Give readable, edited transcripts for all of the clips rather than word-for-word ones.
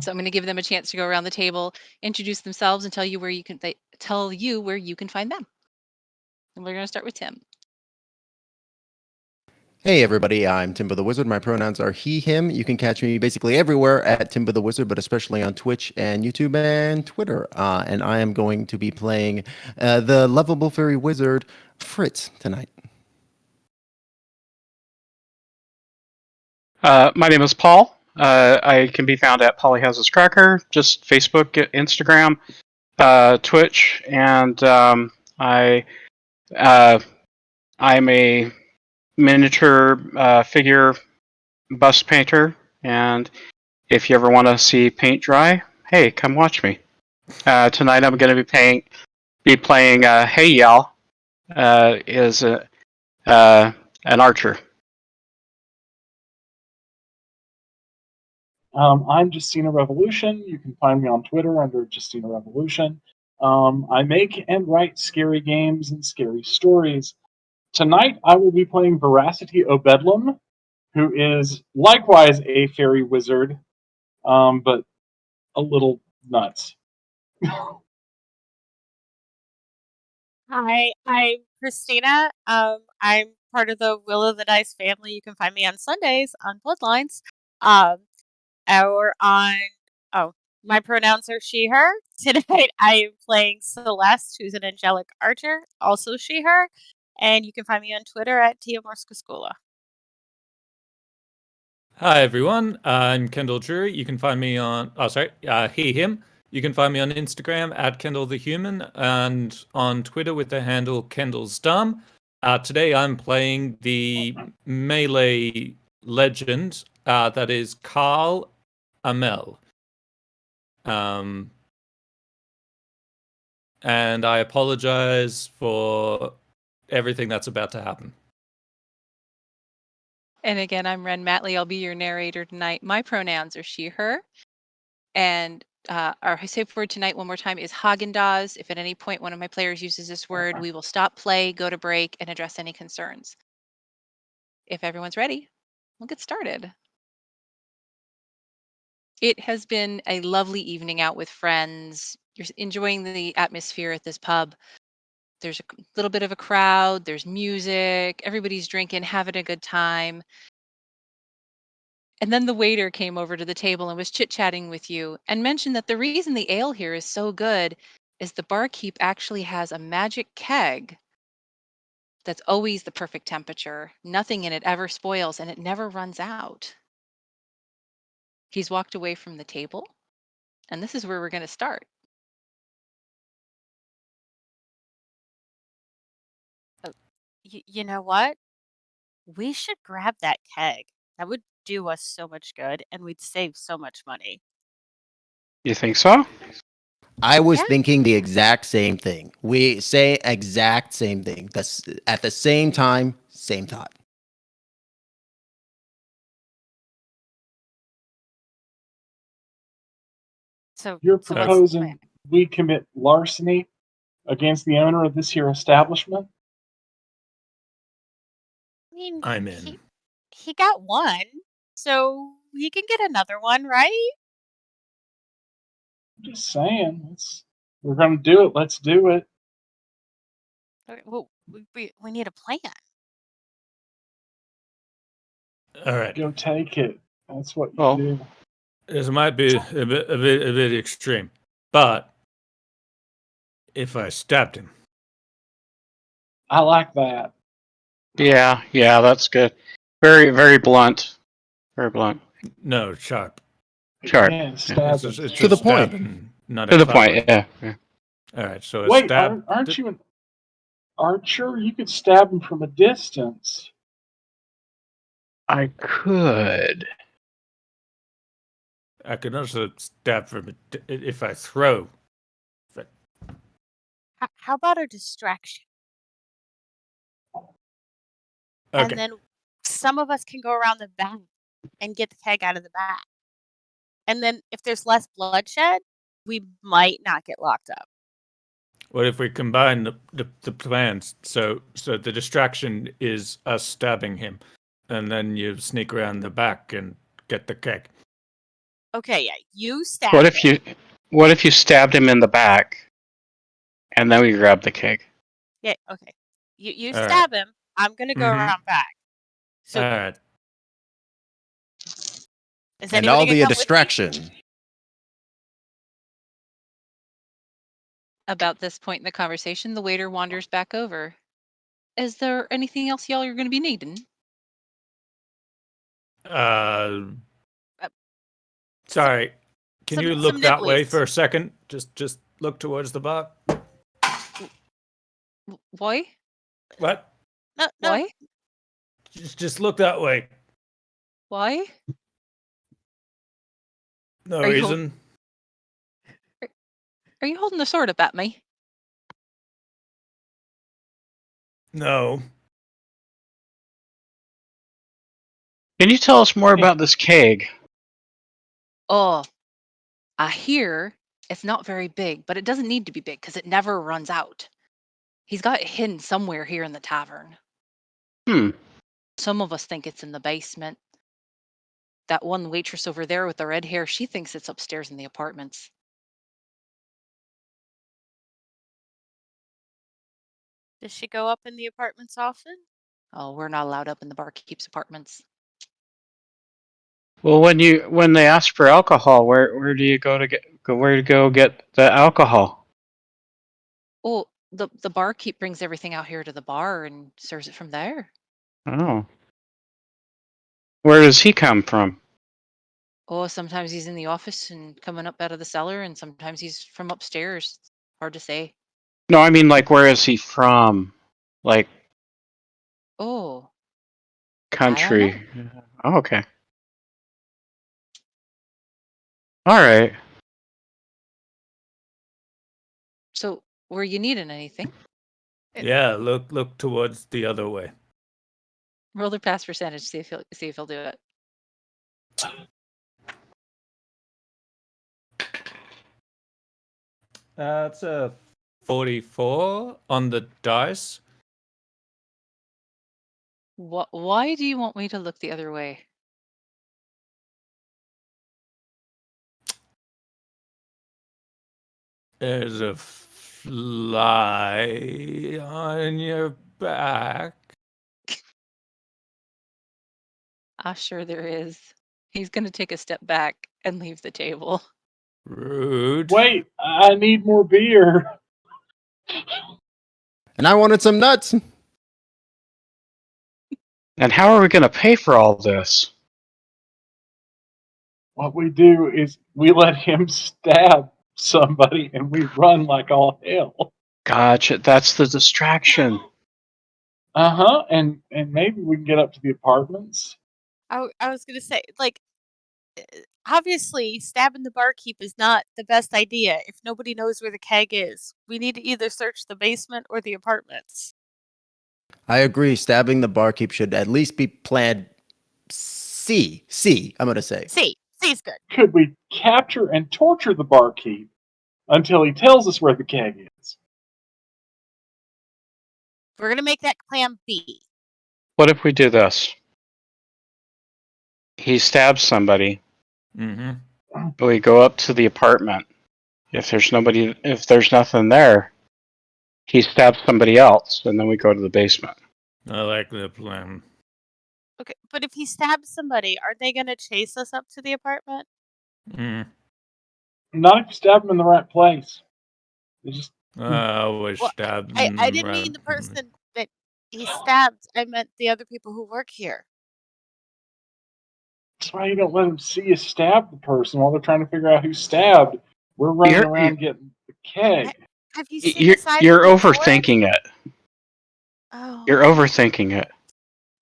So I'm going to give them a chance to go around the table, introduce themselves, and tell you where you can find them. And we're going to start with Tim. Hey everybody, I'm Timbo the Wizard. My pronouns are he, him. You can catch me basically everywhere at Timbo the Wizard, but especially on Twitch and YouTube and Twitter. And I am going to be playing the lovable fairy wizard, Fritz, tonight. My name is Paul. I can be found at Polyhouses Cracker, just Facebook, Instagram, Twitch, and I'm a miniature figure bust painter. And if you ever want to see paint dry, hey, come watch me. Tonight I'm going to be playing Hey Yal, is an archer. I'm Justina Revolution. You can find me on Twitter under Justina Revolution. I make and write scary games and scary stories. Tonight I will be playing Veracity O'Bedlam, who is likewise a fairy wizard, but a little nuts. Hi, I'm Christina. I'm part of the Will of the Dice family. You can find me on Sundays on Bloodlines. Or on my pronouns are she, her. Tonight I am playing Celeste, who's an angelic archer, also she, her. And you can find me on Twitter at Tia Morskaskula. Hi everyone, I'm Kendall Drury. You can find me on he, him. You can find me on Instagram at Kendall the Human and on Twitter with the handle Kendall's Dumb. Today I'm playing the melee legend that is Carl Amel. And I apologize for everything that's about to happen. And again, I'm Ren Matley. I'll be your narrator tonight. My pronouns are she, her. And our safe word tonight, one more time, is Haagen-Dazs. If at any point one of my players uses this word, we will stop play, go to break, and address any concerns. If everyone's ready, we'll get started. It has been a lovely evening out with friends. You're enjoying the atmosphere at this pub. There's a little bit of a crowd, there's music, everybody's drinking, having a good time. And then the waiter came over to the table and was chit-chatting with you and mentioned that the reason the ale here is so good is the barkeep actually has a magic keg that's always the perfect temperature. Nothing in it ever spoils and it never runs out. He's walked away from the table, and this is where we're going to start. You know what? We should grab that keg. That would do us so much good, and we'd save so much money. You think so? I was thinking the exact same thing. We say exact same thing. That's at the same time, same thought. So You're proposing we commit larceny against the owner of this here establishment? I mean, I'm in. He got one, so he can get another one, right? I'm just saying, we're going to do it. Let's do it. Okay, well, we need a plan. All right. Go take it. That's what you do. This might be a bit extreme, but if I stabbed him, I like that. Yeah, that's good. Very, very blunt. Very blunt. No, sharp. Sharp. Yeah, Yeah. It's to the point. Not to the point. Yeah. All right. So a wait, stab. aren't you an archer? You could stab him from a distance. I could. I could also stab from if I throw. How about a distraction? Okay. And then some of us can go around the back and get the keg out of the back. And then if there's less bloodshed, we might not get locked up. What if we combine the plans? So the distraction is us stabbing him, and then you sneak around the back and get the keg. Okay, yeah, you stabbed What if him. what if you stabbed him in the back, and then we grab the keg? Yeah, okay. You All right. stab him. I'm gonna go Mhm. around back. So All right. is And anybody I'll gonna be a come with me? distraction. About this point in the conversation, the waiter wanders back over. Is there anything else y'all are going to be needing? Uh, Uh, sorry. Can you look some that way nibblies. for a second? Just look towards the bar. Why? What? No, Why? Just look that way. Why? No Are you reason. Are you holding the sword up at me? No. Can you tell us more about this keg? Oh, I hear it's not very big, but it doesn't need to be big because it never runs out. He's got it hidden somewhere here in the tavern. Hmm. Some of us think it's in the basement. That one waitress over there with the red hair, she thinks it's upstairs in the apartments. Does she go up in the apartments often? Oh, we're not allowed up in the barkeep's apartments. Well, when they ask for alcohol, where do you go to get the alcohol? Oh, the barkeep brings everything out here to the bar and serves it from there. Oh. Where does he come from? Oh, sometimes he's in the office and coming up out of the cellar, and sometimes he's from upstairs. Hard to say. No, I mean like where is he from? Like Oh, I don't know. country. Oh, okay. All right. So, were you needing anything? Yeah, look towards the other way. Roll the pass percentage. See if he'll do it. That's a 44 on the dice. Why do you want me to look the other way? There's a fly on your back. Ah, sure there is. He's gonna take a step back and leave the table. Rude. Wait, I need more beer. And I wanted some nuts. And how are we going to pay for all this? What we do is we let him stab somebody and we run like all hell. Gotcha. That's the distraction. Uh-huh. And maybe we can get up to the apartments. I was gonna say, like, obviously, stabbing the barkeep is not the best idea if nobody knows where the keg is. We need to either search the basement or the apartments. I agree. Stabbing the barkeep should at least be planned C. C, I'm going to say. C's good. Could we capture and torture the barkeep until he tells us where the keg is? We're gonna make that plan B. What if we do this? He stabs somebody. Mm-hmm. We go up to the apartment. If there's nothing there, he stabs somebody else, and then we go to the basement. I like the plan. Okay, but if he stabs somebody, are they gonna chase us up to the apartment? Mm. Not if you stab him in the right place. They just I was Well, stabbed. I didn't mean the person that he stabbed. I meant the other people who work here. that's why you don't let them see you stab the person while they're trying to figure out who stabbed. We're running You're around getting the keg. Have you seen you're, the side you're of me before? overthinking it. Oh, You're overthinking it.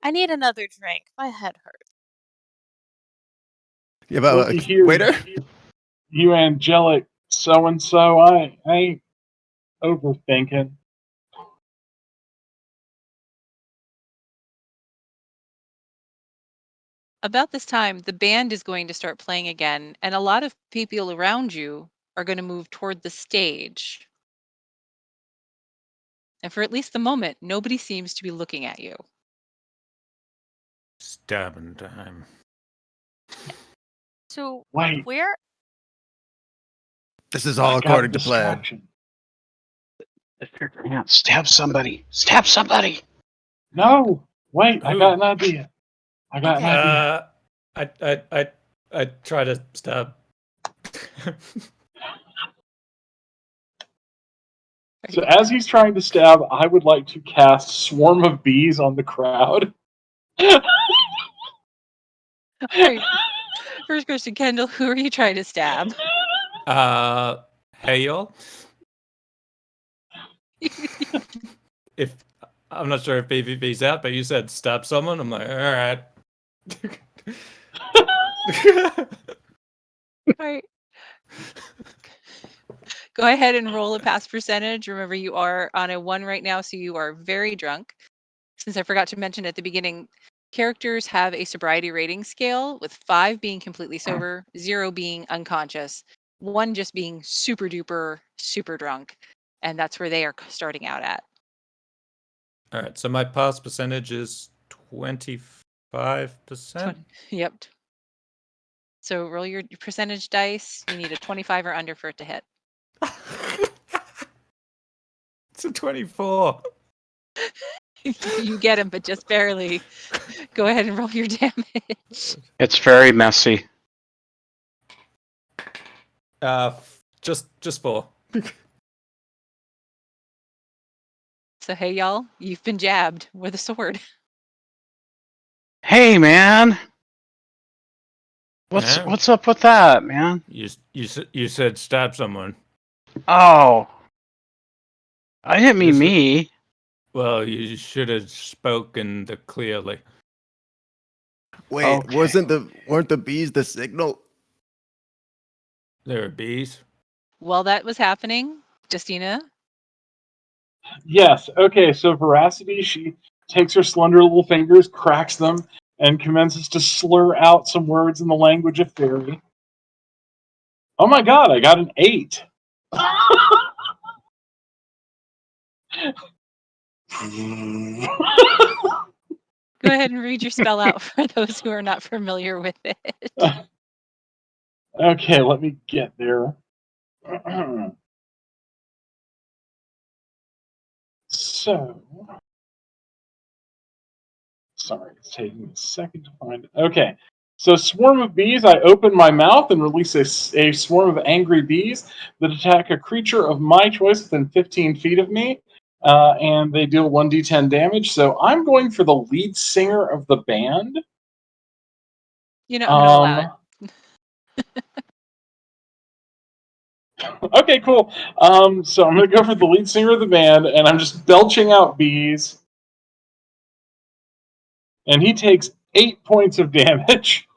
I need another drink. My head hurts. Yeah, but Looky here, waiter. you angelic so and so. I ain't overthinking. About this time, the band is going to start playing again, and a lot of people around you are going to move toward the stage. And for at least the moment, nobody seems to be looking at you. Stabbing time. So Wait, where? This is I all got a according to plan. distraction. Yeah, stab somebody. Stab somebody. No, wait, I Who? got an idea. I got an Okay. idea. I try to stab. So as he's trying to stab, I would like to cast Swarm of Bees on the crowd. All right. First question, Kendall, who are you trying to stab? Hey y'all. If I'm not sure if PvP's out, but you said stab someone, I'm like, all right. All right. Go ahead and roll a pass percentage. Remember, you are on a 1 right now, so you are very drunk. Since I forgot to mention at the beginning, characters have a sobriety rating scale, with 5 being completely sober, 0 being unconscious, 1 just being super duper super drunk, and that's where they are starting out at. All right, so my pass percentage is 25%. Yep. So roll your percentage dice. You need a 25 or under for it to hit. It's a 24. You get him, but just barely. Go ahead and roll your damage. It's very messy. Just 4. So hey y'all, you've been jabbed with a sword. Hey, man. Yeah. What's up with that, man? You said stab someone. Oh, I didn't mean This- me. Well, you should have spoken clearly. Wait, Okay. weren't the bees the signal? There are bees. While that was happening, Justina, Yes, okay, so Veracity, she takes her slender little fingers, cracks them, and commences to slur out some words in the language of fairy. Oh my god, I got an 8. go ahead and read your spell out for those who are not familiar with it. Okay, let me get there. So, sorry, it's taking me a second to find it. Okay, so swarm of bees, I open my mouth and release a swarm of angry bees that attack a creature of my choice within 15 feet of me, and they deal 1d10 damage. So I'm going for the lead singer of the band. I'm going to allow it. Okay, cool. So I'm going to go for the lead singer of the band, and I'm just belching out bees. And he takes 8 points of damage.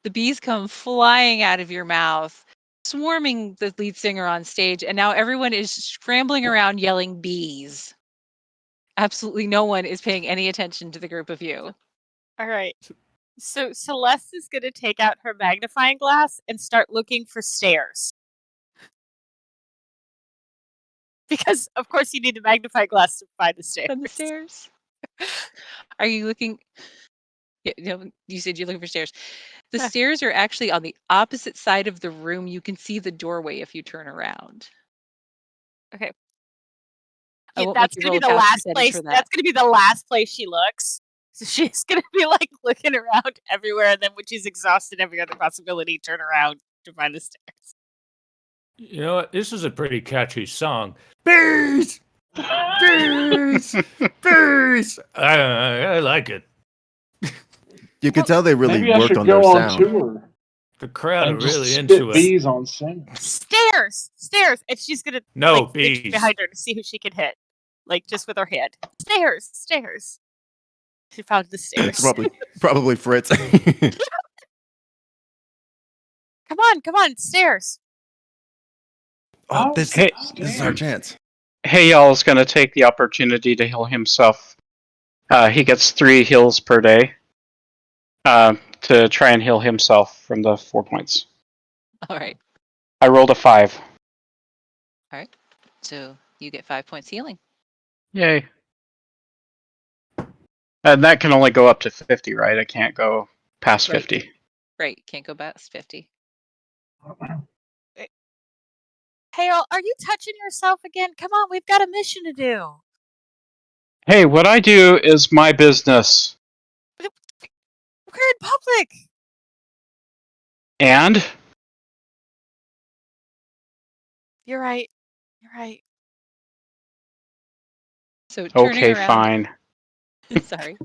The bees come flying out of your mouth, swarming the lead singer on stage, and now everyone is scrambling around yelling bees. Absolutely no one is paying any attention to the group of you. All right. So Celeste is going to take out her magnifying glass and start looking for stairs. Because, of course, you need a magnifying glass to find the stairs. On the stairs? Are you looking? Yeah, you said you're looking for stairs. The stairs are actually on the opposite side of the room. You can see the doorway if you turn around. Okay. I won't That's make you going roll to a be the pass last percentage place. for that. That's going to be the last place she looks. So she's going to be like looking around everywhere, and then when she's exhausted every other possibility, turn around to find the stairs. You know what? This is a pretty catchy song. Bees! Bees! Bees! I like it. You can tell they really Maybe I worked should on their go on sound. tour The crowd are and just really spit into it. bees on singers. Stairs! Stairs! And she's going to No, reach bees. behind her to see who she can hit. Like, just with her hand. Stairs! Stairs! She found the stairs. It's probably Fritz. Come on, stairs! Oh, Oh, Hey, this is our chance. hey, y'all's gonna take the opportunity to heal himself. He gets 3 heals per day. To try and heal himself from the 4 points. All right. I rolled a 5. All right. So you get 5 points healing. Yay. And that can only go up to 50, right? I can't go past Right. 50. Right. Can't go past 50. Hey, are you touching yourself again? Come on, we've got a mission to do. Hey, what I do is my business. We're in public. And You're right. You're right. So turning okay, around, fine. sorry,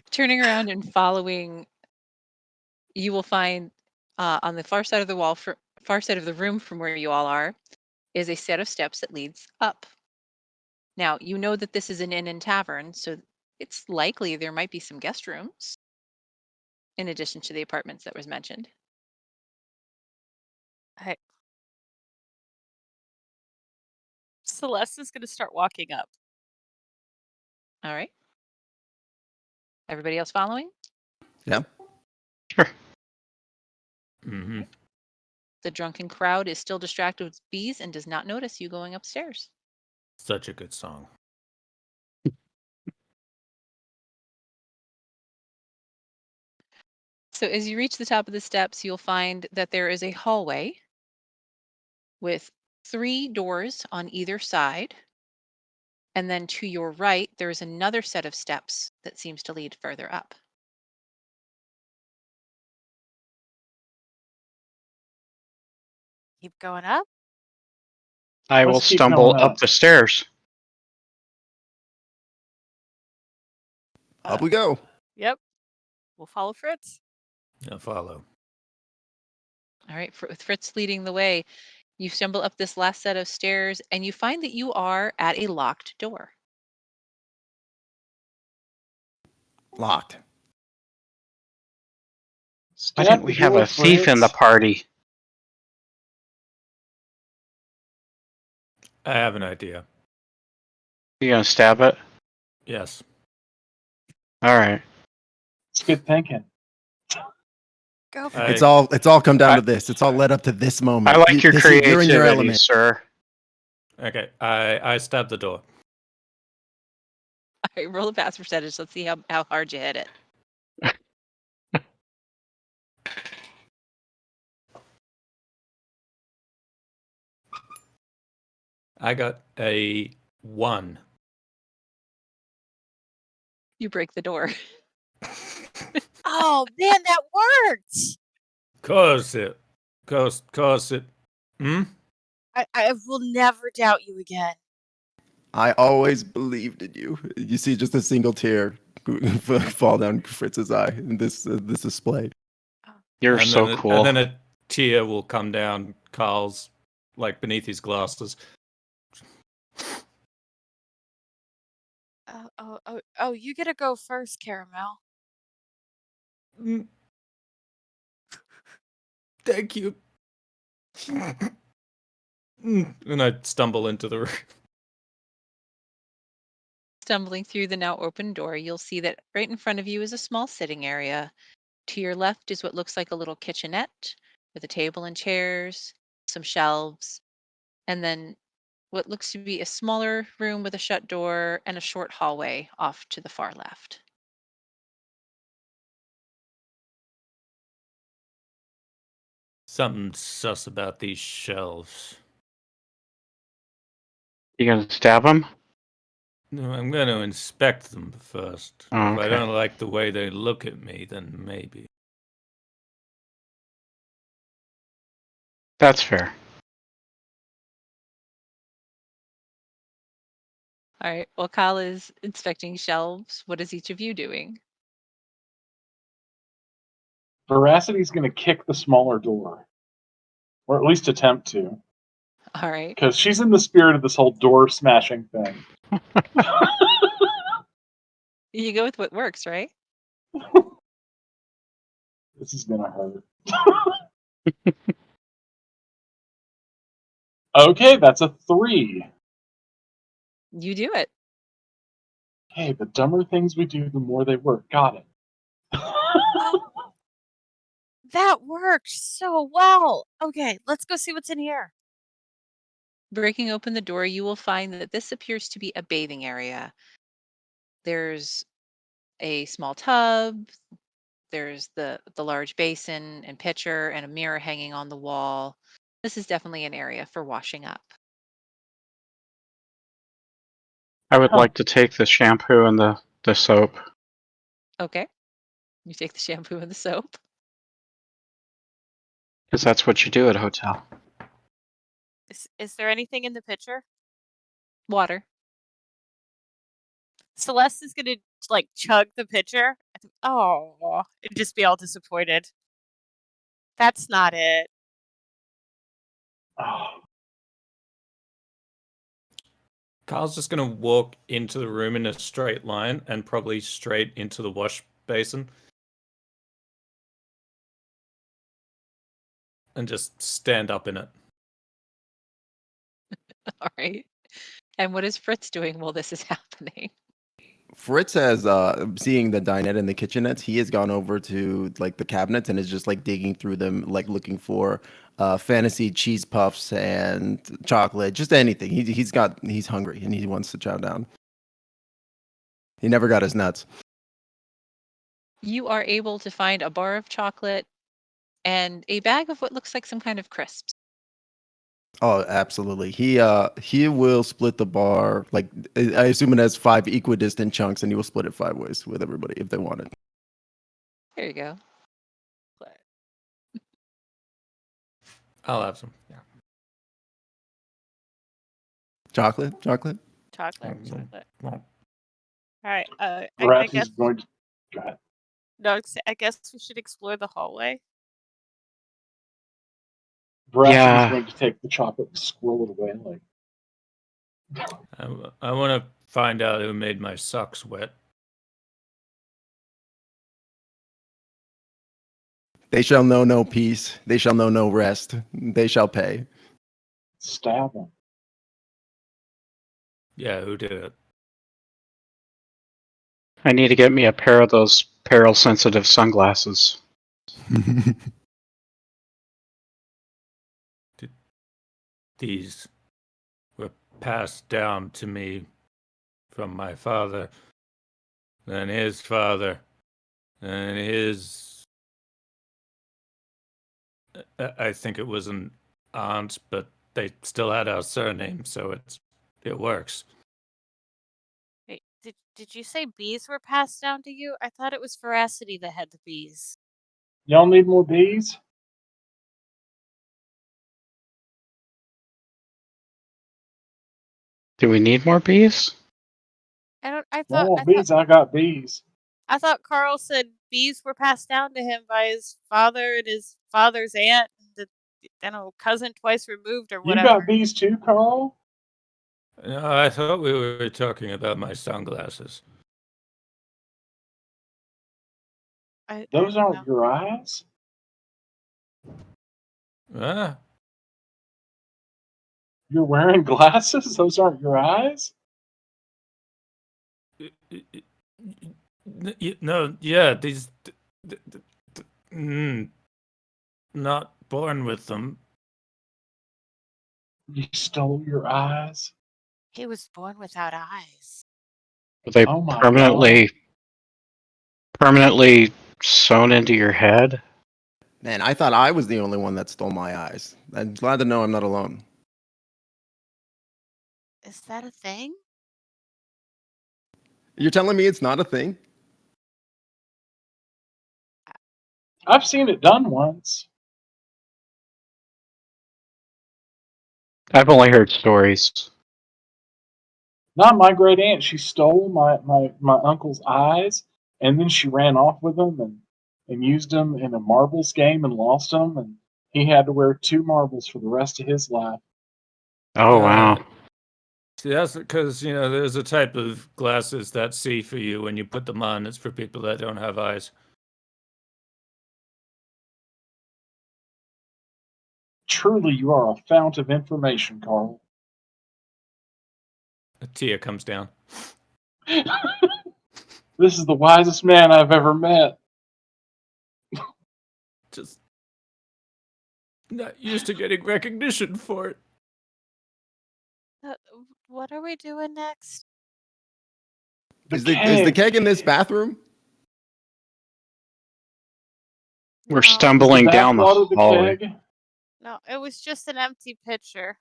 turning around and following, you will find on the far side of the wall, far side of the room from where you all are, is a set of steps that leads up. Now, you know that this is an inn and tavern, so it's likely there might be some guest rooms in addition to the apartments that was mentioned. Celeste is going to start walking up. All right. Everybody else following? Yeah. Sure. Mm-hmm. The drunken crowd is still distracted with bees and does not notice you going upstairs. Such a good song. So as you reach the top of the steps, you'll find that there is a hallway with 3 doors on either side. And then to your right, there's another set of steps that seems to lead further up. Keep going up. I will Let's keep stumble going up up. the stairs. Up we go. Yep. We'll follow Fritz. I'll follow. All right, with Fritz leading the way, you stumble up this last set of stairs and you find that you are at a locked door. Locked. Why Stay didn't at we the have door, a thief in the Fritz. party? I have an idea. You gonna stab it? Yes. All right. It's good thinking. Go for I- It's all come down I- to this. It's all led up to this moment. I like your You're in your creativity, element. sir. Okay. I stab the door. All right, roll a pass percentage. Let's see how hard you hit it. I got a 1. You break the door. Oh man, that worked. Course it. Course it. Hmm? I will never doubt you again. I always believed in you. You see just a single tear fall down Fritz's eye in this display. You're And so then cool. And then a tear will come down Carl's, like, beneath his glasses. Oh, you get to go first, Caramel. Mm. Thank you. And I stumble into the room. Stumbling through the now open door, you'll see that right in front of you is a small sitting area. To your left is what looks like a little kitchenette with a table and chairs, some shelves, and then what looks to be a smaller room with a shut door and a short hallway off to the far left. Something sus about these shelves. You gonna stab him? No, I'm going to inspect them first. Oh, If I okay. don't like the way they look at me, then maybe. That's fair. All right, while Kyle is inspecting shelves, what is each of you doing? Veracity's going to kick the smaller door, or at least attempt to, All right, because she's in the spirit of this whole door smashing thing. you go with what works, right? This is going to hurt. Okay, that's a 3. You do it. Hey, the dumber things we do, the more they work. Got it. Oh, that worked so well. Okay, let's go see what's in here. Breaking open the door, you will find that this appears to be a bathing area. There's a small tub. There's the large basin and pitcher and a mirror hanging on the wall. This is definitely an area for washing up. I would Huh. like to take the shampoo and the soap. Okay. You take the shampoo and the soap. Because that's what you do at a hotel. Is there anything in the pitcher? Water. Celeste is gonna like chug the pitcher. Oh, and just be all disappointed. That's not it. Oh, Carl's just gonna walk into the room in a straight line and probably straight into the wash basin. And just stand up in it. All right. And what is Fritz doing while this is happening? Fritz has seeing the dinette and the kitchenettes. He has gone over to like the cabinets and is just like digging through them, like looking for fantasy cheese puffs and chocolate, just anything. He's hungry and he wants to chow down. He never got his nuts. You are able to find a bar of chocolate and a bag of what looks like some kind of crisps. Oh, absolutely. He will split the bar, like I assume it has 5 equidistant chunks, and he will split it 5 ways with everybody if they want it. There you go. I'll have some. Yeah. Chocolate. Chocolate. Mm. Chocolate. Well, All right. I Perhaps guess he's going to. God. no. I guess we should explore the hallway. Veracity Yeah. is going to take the chocolate and squirrel it away. Like, I want to find out who made my socks wet. They shall know no peace. They shall know no rest. They shall pay. stab him. Yeah, who did it? I need to get me a pair of those peril sensitive sunglasses. These were passed down to me from my father, then his father, and his. I think it was an aunt, but they still had our surname, so it works. Wait, did you say bees were passed down to you? I thought it was Veracity that had the bees. Y'all need more bees? Do we need more bees? I Y'all thought want bees? I got bees. I thought Carl said bees were passed down to him by his father and his father's aunt, and cousin twice removed or You whatever. got bees too, Carl? No, I thought we were talking about my sunglasses. Those aren't your eyes? Ah, You're wearing glasses? Those aren't your eyes? no, yeah, these. Not born with them. You stole your eyes? He was born without eyes. Were they Oh my permanently sewn into your head? Man, I thought I was the only one that stole my eyes. I'm glad to know I'm not alone. Is that a thing? You're telling me it's not a thing? I've seen it done once. I've only heard stories. Not my great aunt. She stole my uncle's eyes, and then she ran off with them and used them in a marbles game and lost them, and he had to wear 2 marbles for the rest of his life. Oh, wow. See, that's because, there's a type of glasses that see for you when you put them on. It's for people that don't have eyes. Truly, you are a fount of information, Carl. A tear comes down. This is the wisest man I've ever met. Just not used to getting recognition for it. What are we doing next? Is the keg in this bathroom? We're No. stumbling Is the down the bathwater the hallway. keg? No, it was just an empty pitcher.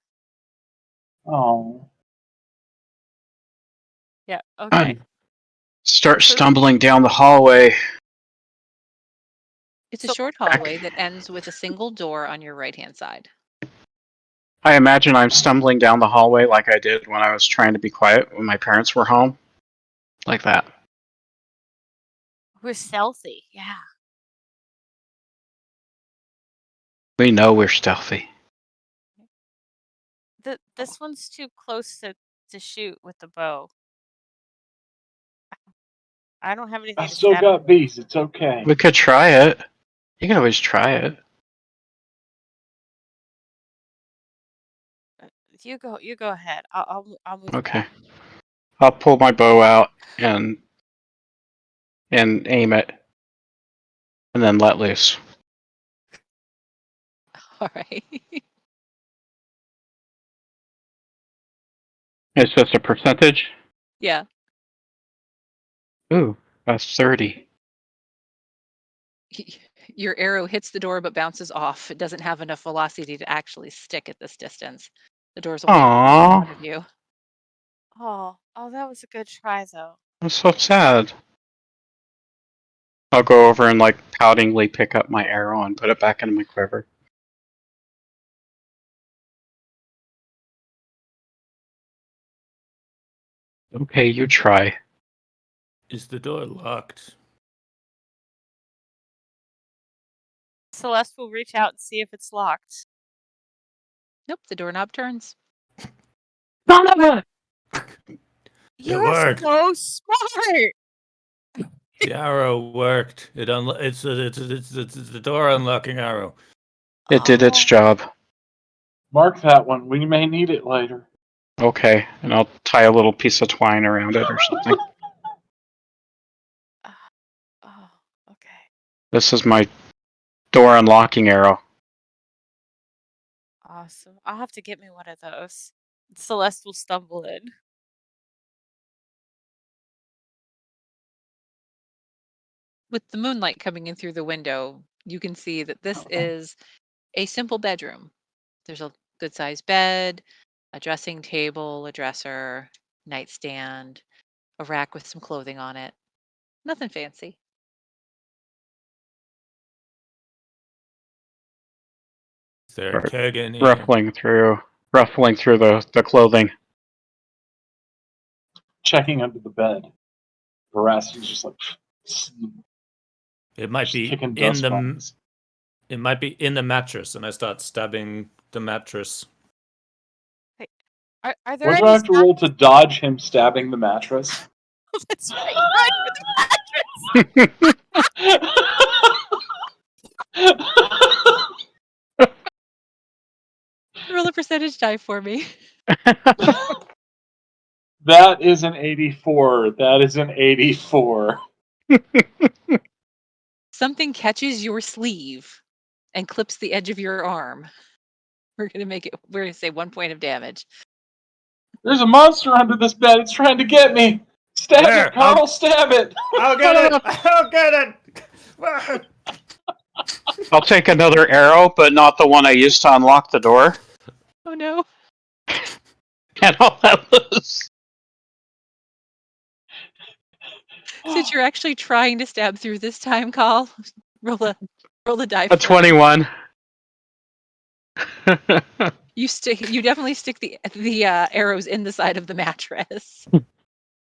Oh. Yeah, okay. Start So- stumbling down the hallway. It's a So- short hallway that ends with a single door on your right-hand side. I imagine I'm stumbling down the hallway like I did when I was trying to be quiet when my parents were home. Like that. We're stealthy, yeah. We know we're stealthy. This one's too close to shoot with the bow. I don't have anything I to still stab. got bees. It's okay. We could try it. You can always try it. You go ahead. I'll move Okay. back. I'll pull my bow out and aim it. And then let loose. All right. It's just a percentage. Yeah. Ooh, that's 30. Your arrow hits the door but bounces off. It doesn't have enough velocity to actually stick at this distance. The door's only a few feet in Aww, front of you. Oh, that was a good try though. I'm so sad. I'll go over and like poutingly pick up my arrow and put it back into my quiver. Okay, you try. Is the door locked? Celeste will reach out and see if it's locked. Nope, the doorknob turns. You're worked. so smart. The arrow worked. It's the door unlocking arrow. It did its Oh, job. Mark that one. We may need it later. Okay, and I'll tie a little piece of twine around it or something. oh, okay. This is my door unlocking arrow. Awesome. I'll have to get me one of those. Celeste will stumble in. With the moonlight coming in through the window, you can see that this is a simple bedroom. There's a good sized bed, a dressing table, a dresser, nightstand, a rack with some clothing on it. Nothing fancy. Is there a Right. keg in here? Ruffling through the clothing. Checking under the bed. Veracity's just like It might just be kicking in dust the. bunnies. It might be in the mattress, and I start stabbing the mattress. Are there What do any I have to roll to dodge him stabbing the mattress? signs? That's right. Run for the Roll a percentage die for me. That is an 84. That is an 84. Something catches your sleeve and clips the edge of your arm. We're gonna say 1 point of damage. There's a monster under this bed. It's trying to get me. Stab Where? it, Carl. Stab it. I'll get it! I'll get it! I'll take another arrow, but not the one I used to unlock the door. Oh no. And I'll let loose. Since you're actually trying to stab through this time, Call, roll a die A for me. 21. You definitely stick the arrows in the side of the mattress.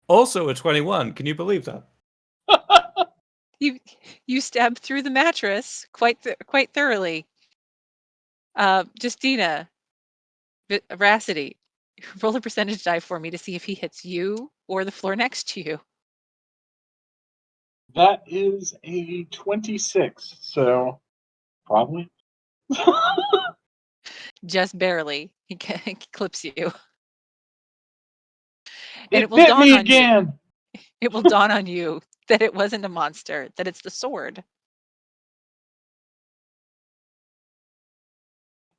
Also a 21. Can you believe that? You stab through the mattress quite thoroughly. Justina, Veracity, roll a percentage die for me to see if he hits you or the floor next to you. That is a 26. So probably. Just barely. He clips you. And It bit me again. It will dawn on you that it wasn't a monster, that it's the sword.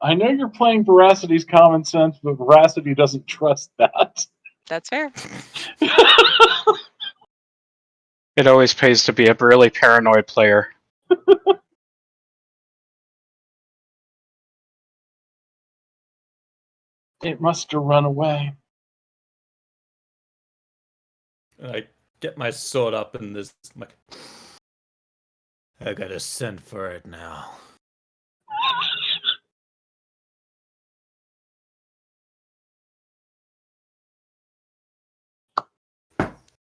I know you're playing Veracity's common sense, but Veracity doesn't trust that. That's fair. It always pays to be a really paranoid player. It must have run away. I get my sword up and this. I gotta send for it now.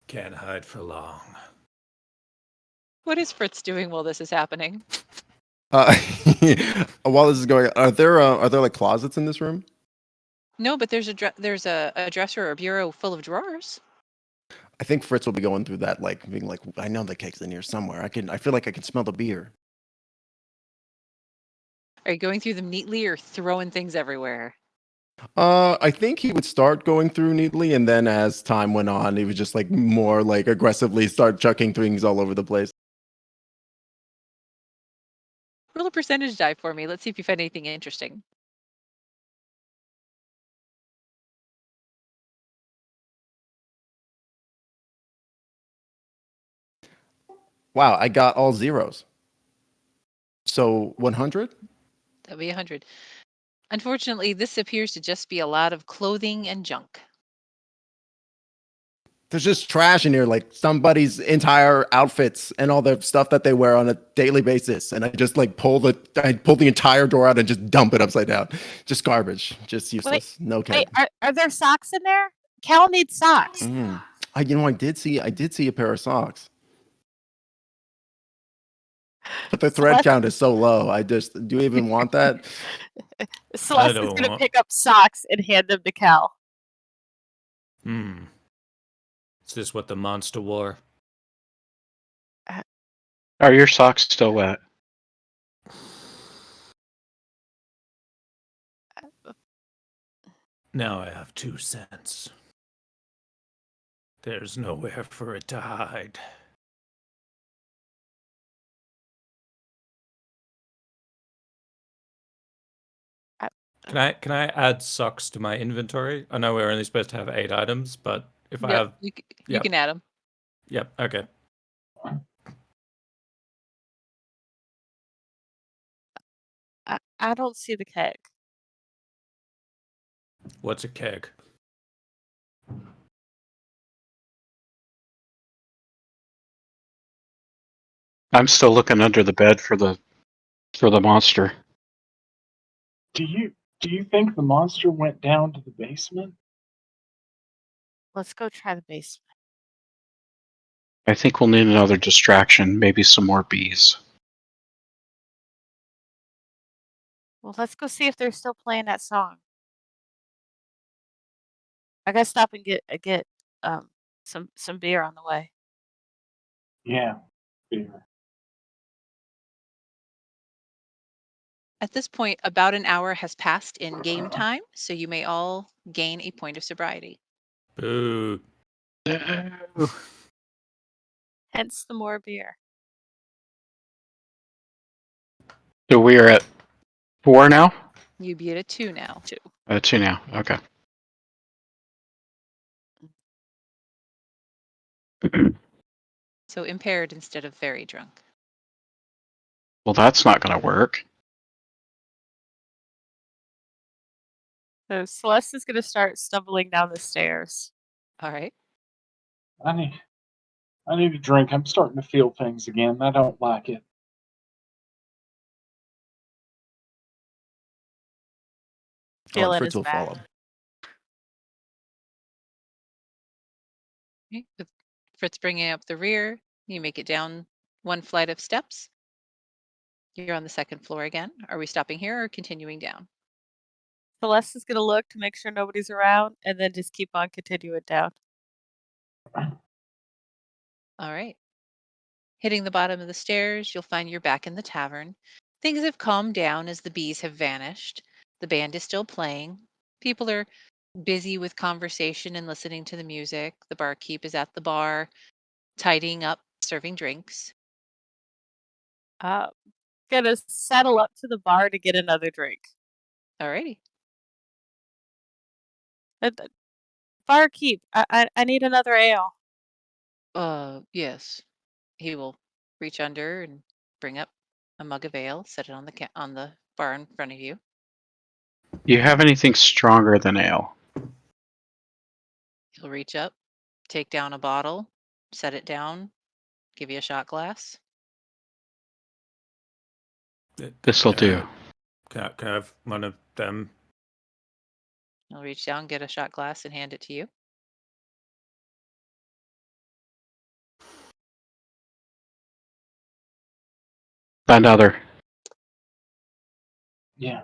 Can't hide for long. What is Fritz doing while this is happening? While this is going, are there like closets in this room? No, but there's a dresser or a bureau full of drawers. I think Fritz will be going through that, like being like, I know the cake's in here somewhere. I feel like I can smell the beer. Are you going through them neatly or throwing things everywhere? I think he would start going through neatly, and then as time went on, he would just like more like aggressively start chucking things all over the place. Roll a percentage die for me. Let's see if you find anything interesting. Wow, I got all zeros. So 100? That'll be 100. Unfortunately, this appears to just be a lot of clothing and junk. There's just trash in here, like somebody's entire outfits and all the stuff that they wear on a daily basis. And I just like pull the entire drawer out and just dump it upside down. Just garbage, just useless. No Wait, keg. are there socks in there? Cal needs socks. I did see a pair of socks. But the thread count is so low. Do you even want that? Celeste is going to pick up socks and hand them to Cal. Is this what the monster wore? Are your socks still wet? Now I have 2 cents. There's nowhere for it to hide. Can I add socks to my inventory? I know we're only supposed to have 8 items, but if I have, you can add them. Yep. Okay. I don't see the keg. What's a keg? I'm still looking under the bed for the monster. Do you think the monster went down to the basement? Let's go try the basement. I think we'll need another distraction, maybe some more bees. Well, let's go see if they're still playing that song. I gotta stop and get some beer on the way. Yeah, beer. At this point, about an hour has passed in game time, so you may all gain a point of sobriety. Boo. Hence the more beer. So we are at 4 now? You'd be at a 2 now. 2 now, okay. So impaired instead of very drunk. Well, that's not going to work. So Celeste is gonna start stumbling down the stairs. All right. I need a drink. I'm starting to feel things again. I don't like it. Feeling Fritz is will bad. follow. Okay, with Fritz bringing up the rear, you make it down one flight of steps. You're on the second floor again. Are we stopping here or continuing down? Celeste is gonna look to make sure nobody's around, and then just keep on continuing down. All right. Hitting the bottom of the stairs, you'll find you're back in the tavern. Things have calmed down as the bees have vanished. The band is still playing. People are busy with conversation and listening to the music. The barkeep is at the bar, tidying up, serving drinks. Gonna settle up to the bar to get another drink. Alrighty. Barkeep, I need another ale. Yes. He will reach under and bring up a mug of ale, set it on the on the bar in front of you. Do you have anything stronger than ale? He'll reach up, take down a bottle, set it down, give you a shot glass. This'll do. Can I have one of them? He'll reach down, get a shot glass, and hand it to you. Another. Yeah.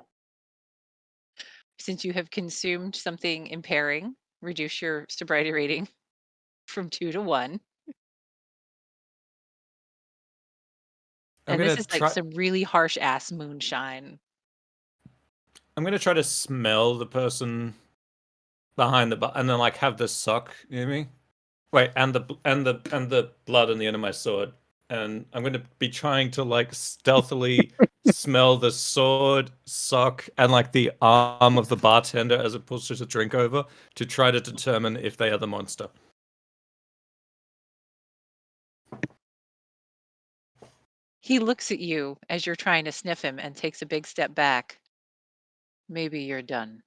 Since you have consumed something impairing, reduce your sobriety rating from 2 to 1. I'm And this gonna is like try. some really harsh ass moonshine. I'm gonna try to smell the person behind the bar, and then like have the sock near me. Wait, and the blood on the end of my sword, and I'm gonna be trying to like stealthily smell the sword, sock, and like the arm of the bartender as it pushes a drink over to try to determine if they are the monster. He looks at you as you're trying to sniff him and takes a big step back. Maybe you're done.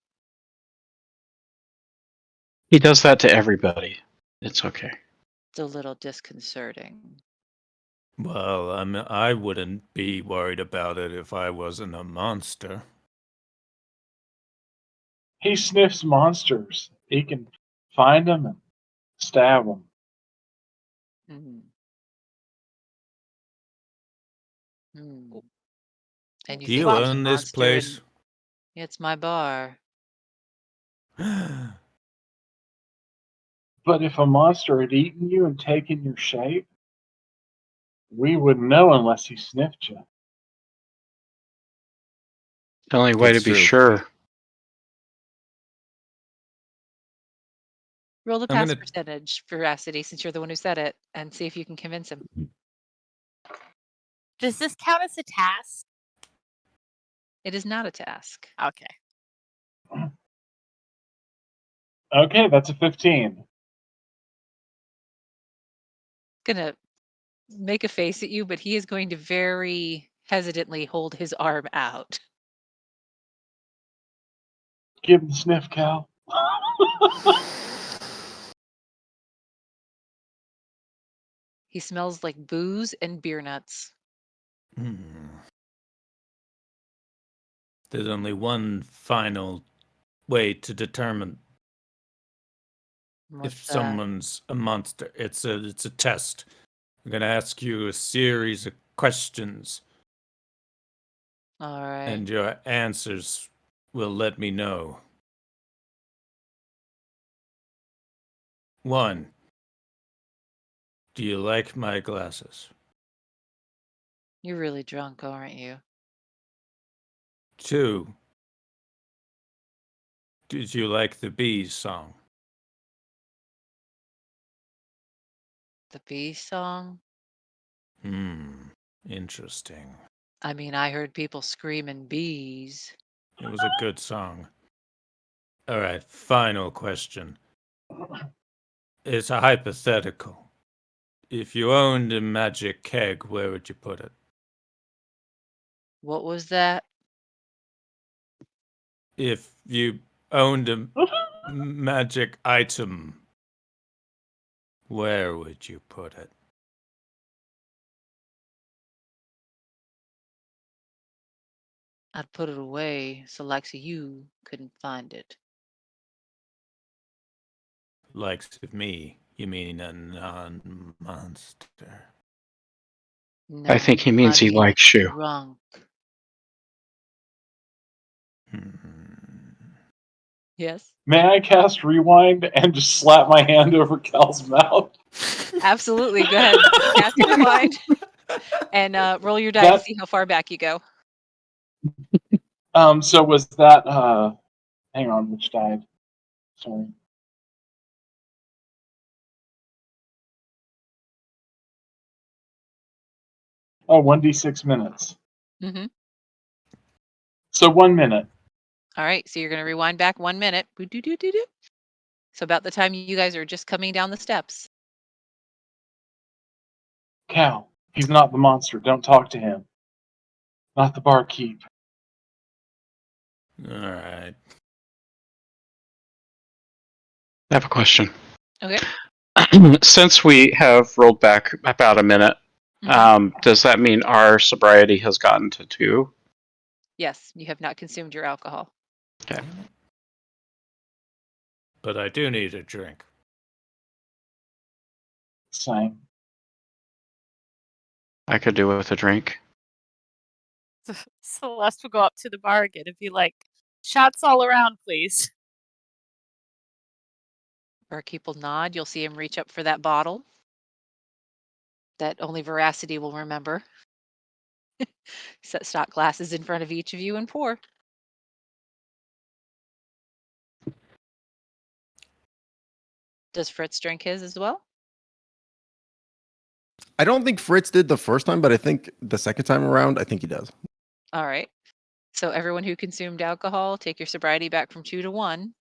He does that to everybody. It's okay. It's a little disconcerting. Well, I wouldn't be worried about it if I wasn't a monster. He sniffs monsters. He can find them and stab them. Hmm. Hmm. And you Do think you there's a own this monster place? in it's my bar. But if a monster had eaten you and taken your shape, we wouldn't know unless he sniffed you. The only way It's to be true. sure. Roll the I'm pass gonna. percentage, veracity, since you're the one who said it, and see if you can convince him. Does this count as a task? It is not a task. Okay. Okay, that's a 15. Gonna make a face at you, but he is going to very hesitantly hold his arm out. Give him the sniff, Cal. He smells like booze and beer nuts. Hmm. There's only one final way to determine What's if that? someone's a monster. It's a test. I'm gonna ask you a series of questions, All right. and your answers will let me know. 1. Do you like my glasses? You're really drunk, aren't you? 2. Did you like the bees song? The bee song? Interesting. I mean, I heard people screaming bees. It was a good song. All right, final question. It's a hypothetical. If you owned a magic keg, where would you put it? What was that? If you owned a magic item, where would you put it? I'd put it away so Lexi you couldn't find it. Likes of me, you mean a non-monster? No, I think he I means he mean likes you. drunk. Yes? May I cast rewind and just slap my hand over Cal's mouth? Absolutely. Go ahead. Cast rewind and roll your die to That see how far back you go. so was that hang on, which died? Sorry. Oh, 1d6 minutes. Mm-hmm. So 1 minute. All right. So you're going to rewind back 1 minute. Boo-doo-doo-doo-doo. So about the time you guys are just coming down the steps. Cal, he's not the monster. Don't talk to him. Not the barkeep. All right. I have a question. Okay. Since we have rolled back about a minute, does that mean our sobriety has gotten to 2? Yes, you have not consumed your alcohol. Okay. But I do need a drink. Same. I could do with a drink. Celeste will go up to the bar again and be like, "Shots all around, please." Barkeep will nod. You'll see him reach up for that bottle that only Veracity will remember. Set stock glasses in front of each of you and pour. Does Fritz drink his as well? I don't think Fritz did the first time, but I think the second time around, I think he does. All right. So everyone who consumed alcohol, take your sobriety back from 2 to 1.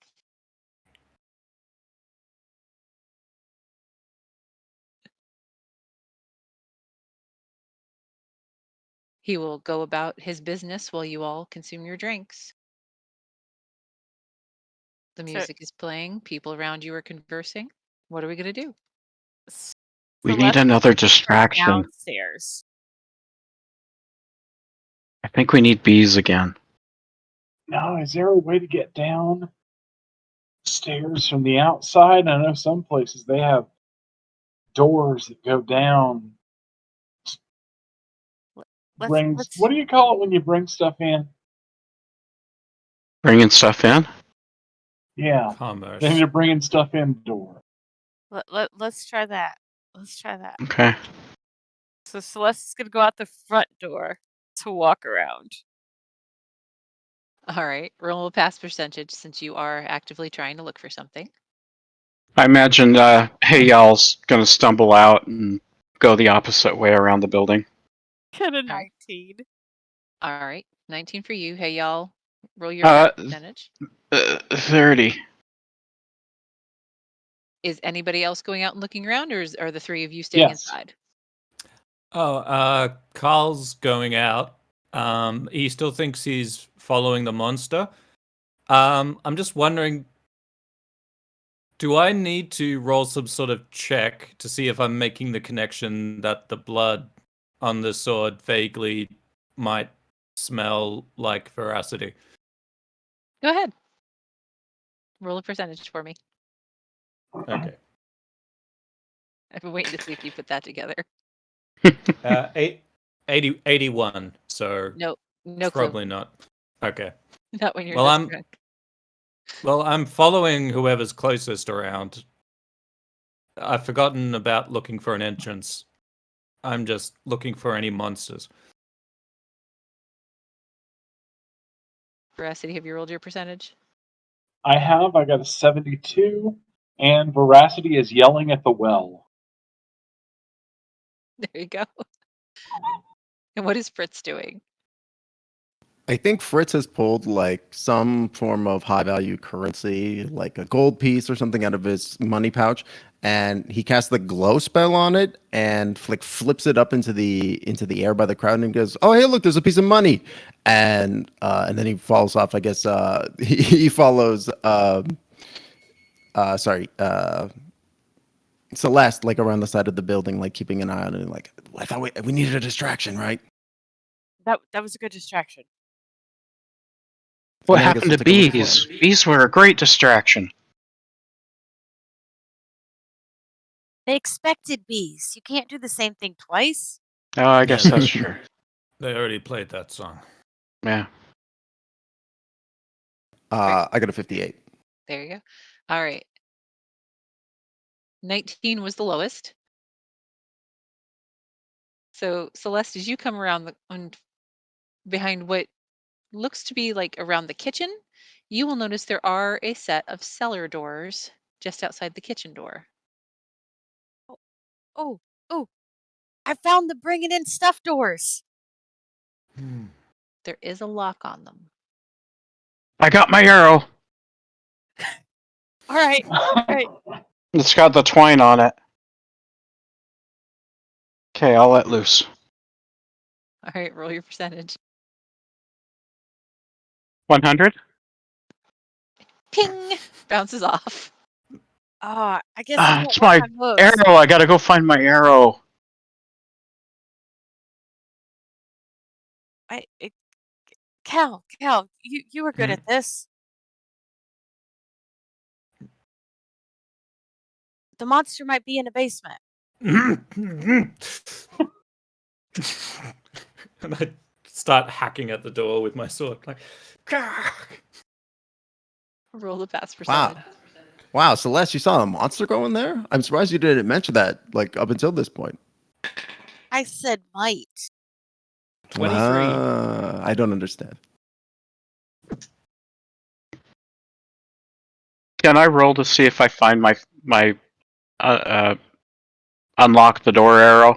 He will go about his business while you all consume your drinks. The So- music is playing. People around you are conversing. What are we going to do? We Celeste need will another take a turn distraction. downstairs. I think we need bees again. Now, is there a way to get down stairs from the outside? I know some places they have doors that go down. Let's What do you call it when you bring stuff in? Bringing stuff in? Yeah, Commerce. then you're bringing stuff in the door. let's try that. Let's try that. Okay. So Celeste's gonna go out the front door to walk around. All right. Roll a pass percentage since you are actively trying to look for something. I imagine Hey Y'all's gonna stumble out and go the opposite way around the building. Get a right. 19. All right. 19 for you. Hey, y'all. Roll your pass percentage. 30. Is anybody else going out and looking around, or are the 3 of you staying Yes. inside? Oh, Carl's going out. He still thinks he's following the monster. I'm just wondering, do I need to roll some sort of check to see if I'm making the connection that the blood on the sword vaguely might smell like Veracity? Go ahead. Roll a percentage for me. Okay. I've been waiting to see if you put that together. 81. So No it's clue. probably not. Okay. Not when you're Well, this drunk. I'm following whoever's closest around. I've forgotten about looking for an entrance. I'm just looking for any monsters. Veracity, have you rolled your percentage? I have. I got a 72, and Veracity is yelling at the well. There you go. And what is Fritz doing? I think Fritz has pulled like some form of high value currency, like a gold piece or something out of his money pouch, and he casts the glow spell on it and like flips it up into the air by the crowd and goes, "Oh hey, look, there's a piece of money," and then he falls off. I guess he follows. Sorry, Celeste like around the side of the building, like keeping an eye on it. Like I thought we needed a distraction, right? That was a good distraction. What And then I guess happened to we'll take a look for bees? it. Bees were a great distraction. They expected bees. You can't do the same thing twice. Oh, I guess that's true. They already played that song. Yeah. I got a 58. There you go. All right. 19 was the lowest. So Celeste, as you come around behind what looks to be like around the kitchen, you will notice there are a set of cellar doors just outside the kitchen door. Oh, I found the bringing in stuff doors. There is a lock on them. I got my arrow. All right. It's got the twine on it. Okay, I'll let loose. All right, roll your percentage. 100. Ping! Bounces off. I guess it won't It's work my on moves. arrow. I gotta go find my arrow. Cal, you were good at this. The monster might be in the basement. And I start hacking at the door with my sword. Like, Roll the pass Wow. percentage. Wow, Celeste, you saw a monster go in there? I'm surprised you didn't mention that, like, up until this point. I said might. 23. I don't understand. Can I roll to see if I find my unlock the door arrow?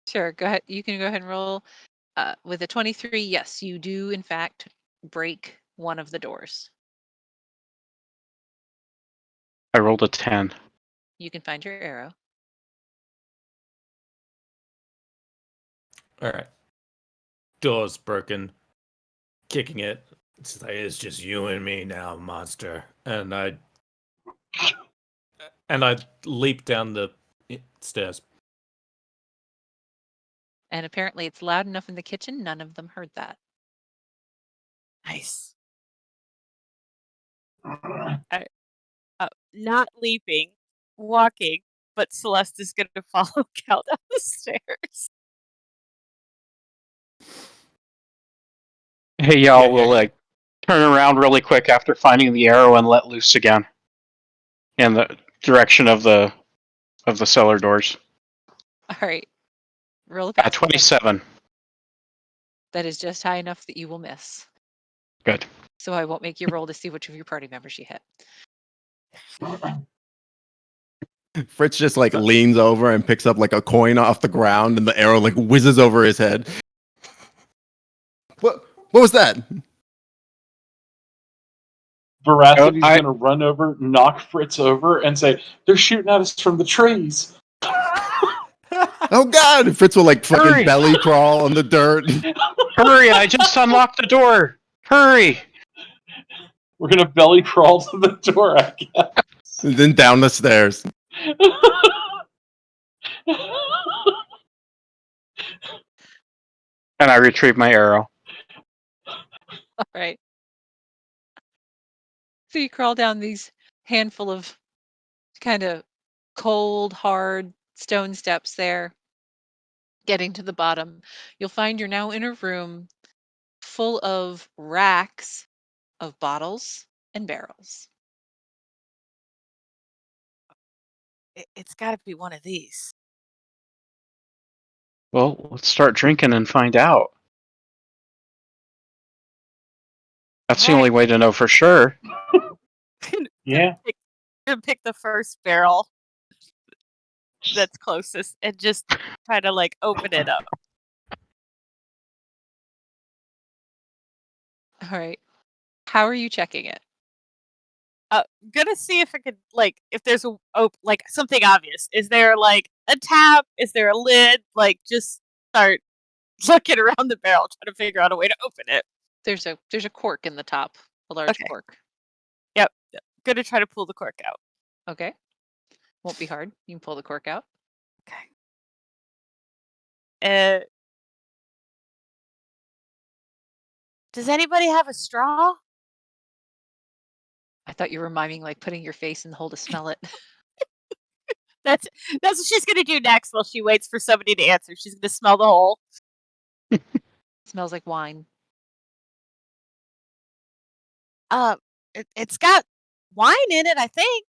Sure, go ahead. You can go ahead and roll. With a 23, yes, you do in fact break one of the doors. I rolled a 10. You can find your arrow. All right. Door's broken. Kicking it. It's like, it's just you and me now, monster. And I leap down the stairs. And apparently it's loud enough in the kitchen, none of them heard that. Nice. Not leaping, walking, but Celeste is going to follow Cal down the stairs. Hey, y'all, Yeah, will like turn around really quick after finding the arrow and let loose again in the direction of the cellar doors. All right. Roll a pass. 27. That is just high enough that you will miss. Good. So I won't make you roll to see which of your party members you hit. Fritz just like leans over and picks up like a coin off the ground, and the arrow like whizzes over his head. What was that? Veracity's gonna run over, knock Fritz over, and say, "They're shooting at us from the trees." Oh God! Fritz will like fucking Hurry! belly crawl on the dirt. Hurry! I just unlocked the door. Hurry! We're gonna belly crawl to the door, I guess. And then down the stairs. And I retrieve my arrow. All right. So you crawl down these handful of kind of cold, hard stone steps there. Getting to the bottom, you'll find you're now in a room full of racks of bottles and barrels. It's got to be one of these. Well, let's start drinking and find out. That's the only way to know for sure. Yeah. Gonna pick the first barrel that's closest and just try to like open it up. All right. How are you checking it? Gonna see if I could if there's like something obvious. Is there like a tab? Is there a lid? Like just start looking around the barrel, trying to figure out a way to open it. There's a cork in the top, a large cork. Yep. Gonna try to pull the cork out. Okay. Won't be hard. You can pull the cork out. Okay. Does anybody have a straw? I thought you were miming like putting your face in the hole to smell it. That's what she's gonna do next while she waits for somebody to answer. She's gonna smell the hole. Smells like wine. It's got wine in it, I think.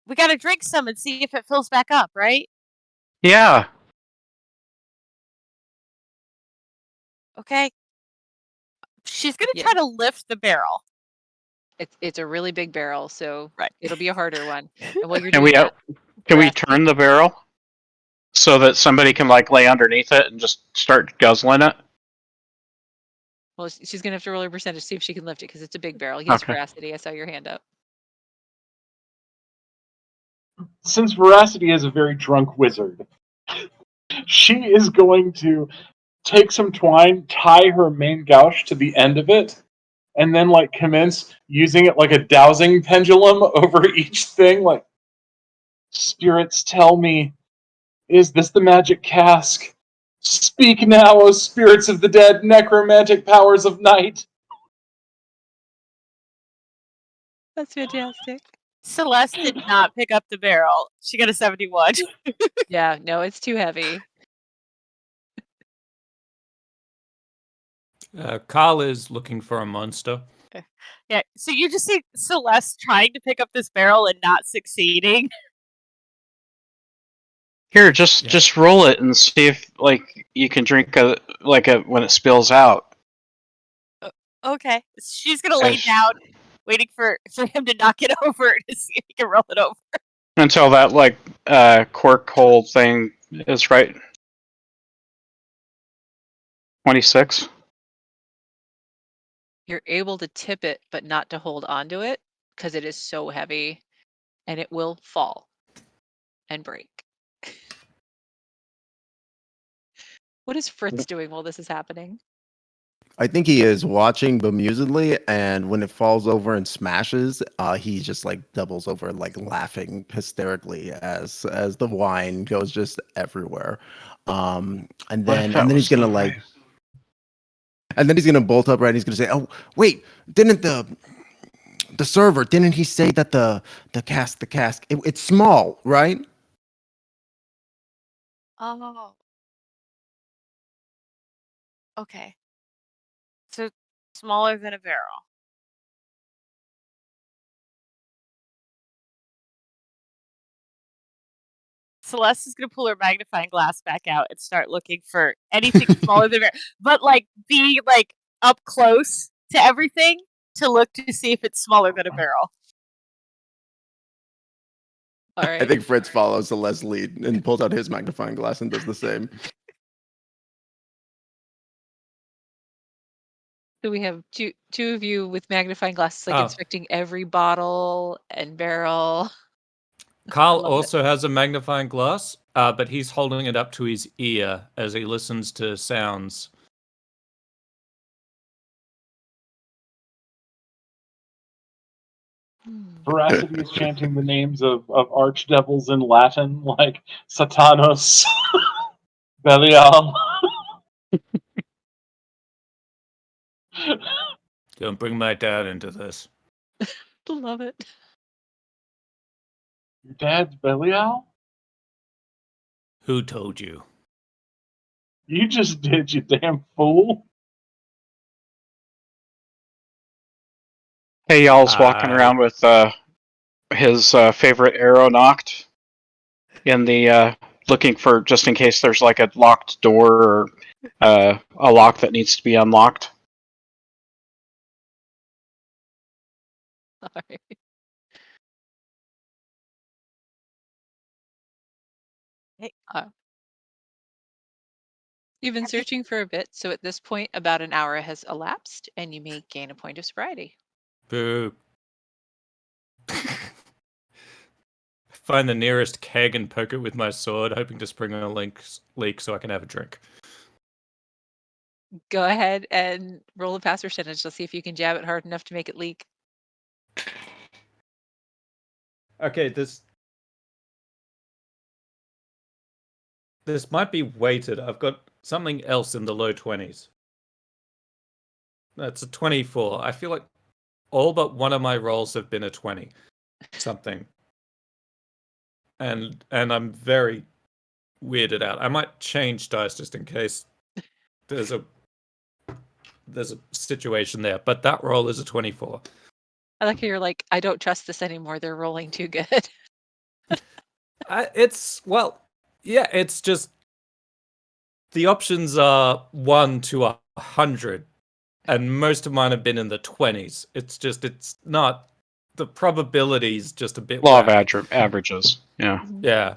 We gotta drink some and see if it fills back up, right? Yeah. Okay. She's gonna try to lift the barrel. It's a really big barrel, so right. It'll be a harder one. And while you're Can doing we turn the barrel so that somebody can like lay underneath it and just start guzzling it? Well, she's gonna have to roll her percentage to see if she can lift it because it's a big barrel. Yes, Okay. Veracity, I saw your hand up. Since Veracity is a very drunk wizard, she is going to take some twine, tie her main gouge to the end of it, and then like commence using it like a dowsing pendulum over each thing. Like, spirits tell me, is this the magic cask? Speak now, O spirits of the dead, necromantic powers of night. That's fantastic. Celeste did not pick up the barrel. She got a 71. Yeah, no, it's too heavy. Carl is looking for a monster. Yeah, so you just see Celeste trying to pick up this barrel and not succeeding. Here, just roll it and see if like you can drink a when it spills out. Okay. She's gonna lay down, waiting for him to knock it over to see if he can roll it over. Until that cork hole thing is right. 26. You're able to tip it, but not to hold onto it because it is so heavy and it will fall and break. What is Fritz doing while this is happening? I think he is watching bemusedly, and when it falls over and smashes, he just like doubles over, like laughing hysterically as the wine goes just everywhere. And then he's gonna like, and then he's gonna bolt upright. And he's gonna say, "Oh, wait, didn't the server, didn't he say that the cask, it's small, right?" Oh. Okay. So smaller than a barrel. Celeste is gonna pull her magnifying glass back out and start looking for anything smaller than a barrel, but like be like up close to everything to look to see if it's smaller than a barrel. All right. I think Fritz follows Celeste's lead and pulls out his magnifying glass and does the same. So we have two of you with magnifying glasses, like Oh. inspecting every bottle and barrel. Carl love it. also has a magnifying glass, but he's holding it up to his ear as he listens to sounds. Veracity is chanting the names of archdevils in Latin, like Satanos, Belial. Don't bring my dad into this. Love it. Your dad's Belial? Who told you? You just did, you damn fool. Hey, y'all's walking around with his favorite arrow knocked in the looking for just in case there's like a locked door or a lock that needs to be unlocked. All right. Hey. You've been searching for a bit, so at this point, about an hour has elapsed, and you may gain a point of sobriety. Boo. Find the nearest keg and poke it with my sword, hoping to spring a leak so I can have a drink. Go ahead and roll a pass percentage. Let's see if you can jab it hard enough to make it leak. Okay, this might be weighted. I've got something else in the low 20s. That's a 24. I feel like all but one of my rolls have been a 20 something. And I'm very weirded out. I might change dice just in case there's a situation there, but that roll is a 24. I like how you're like, I don't trust this anymore. They're rolling too good. It's just the options are 1 to 100, and most of mine have been in the 20s. It's not, the probability's just a bit Law of wacky. averages. Yeah. Yeah.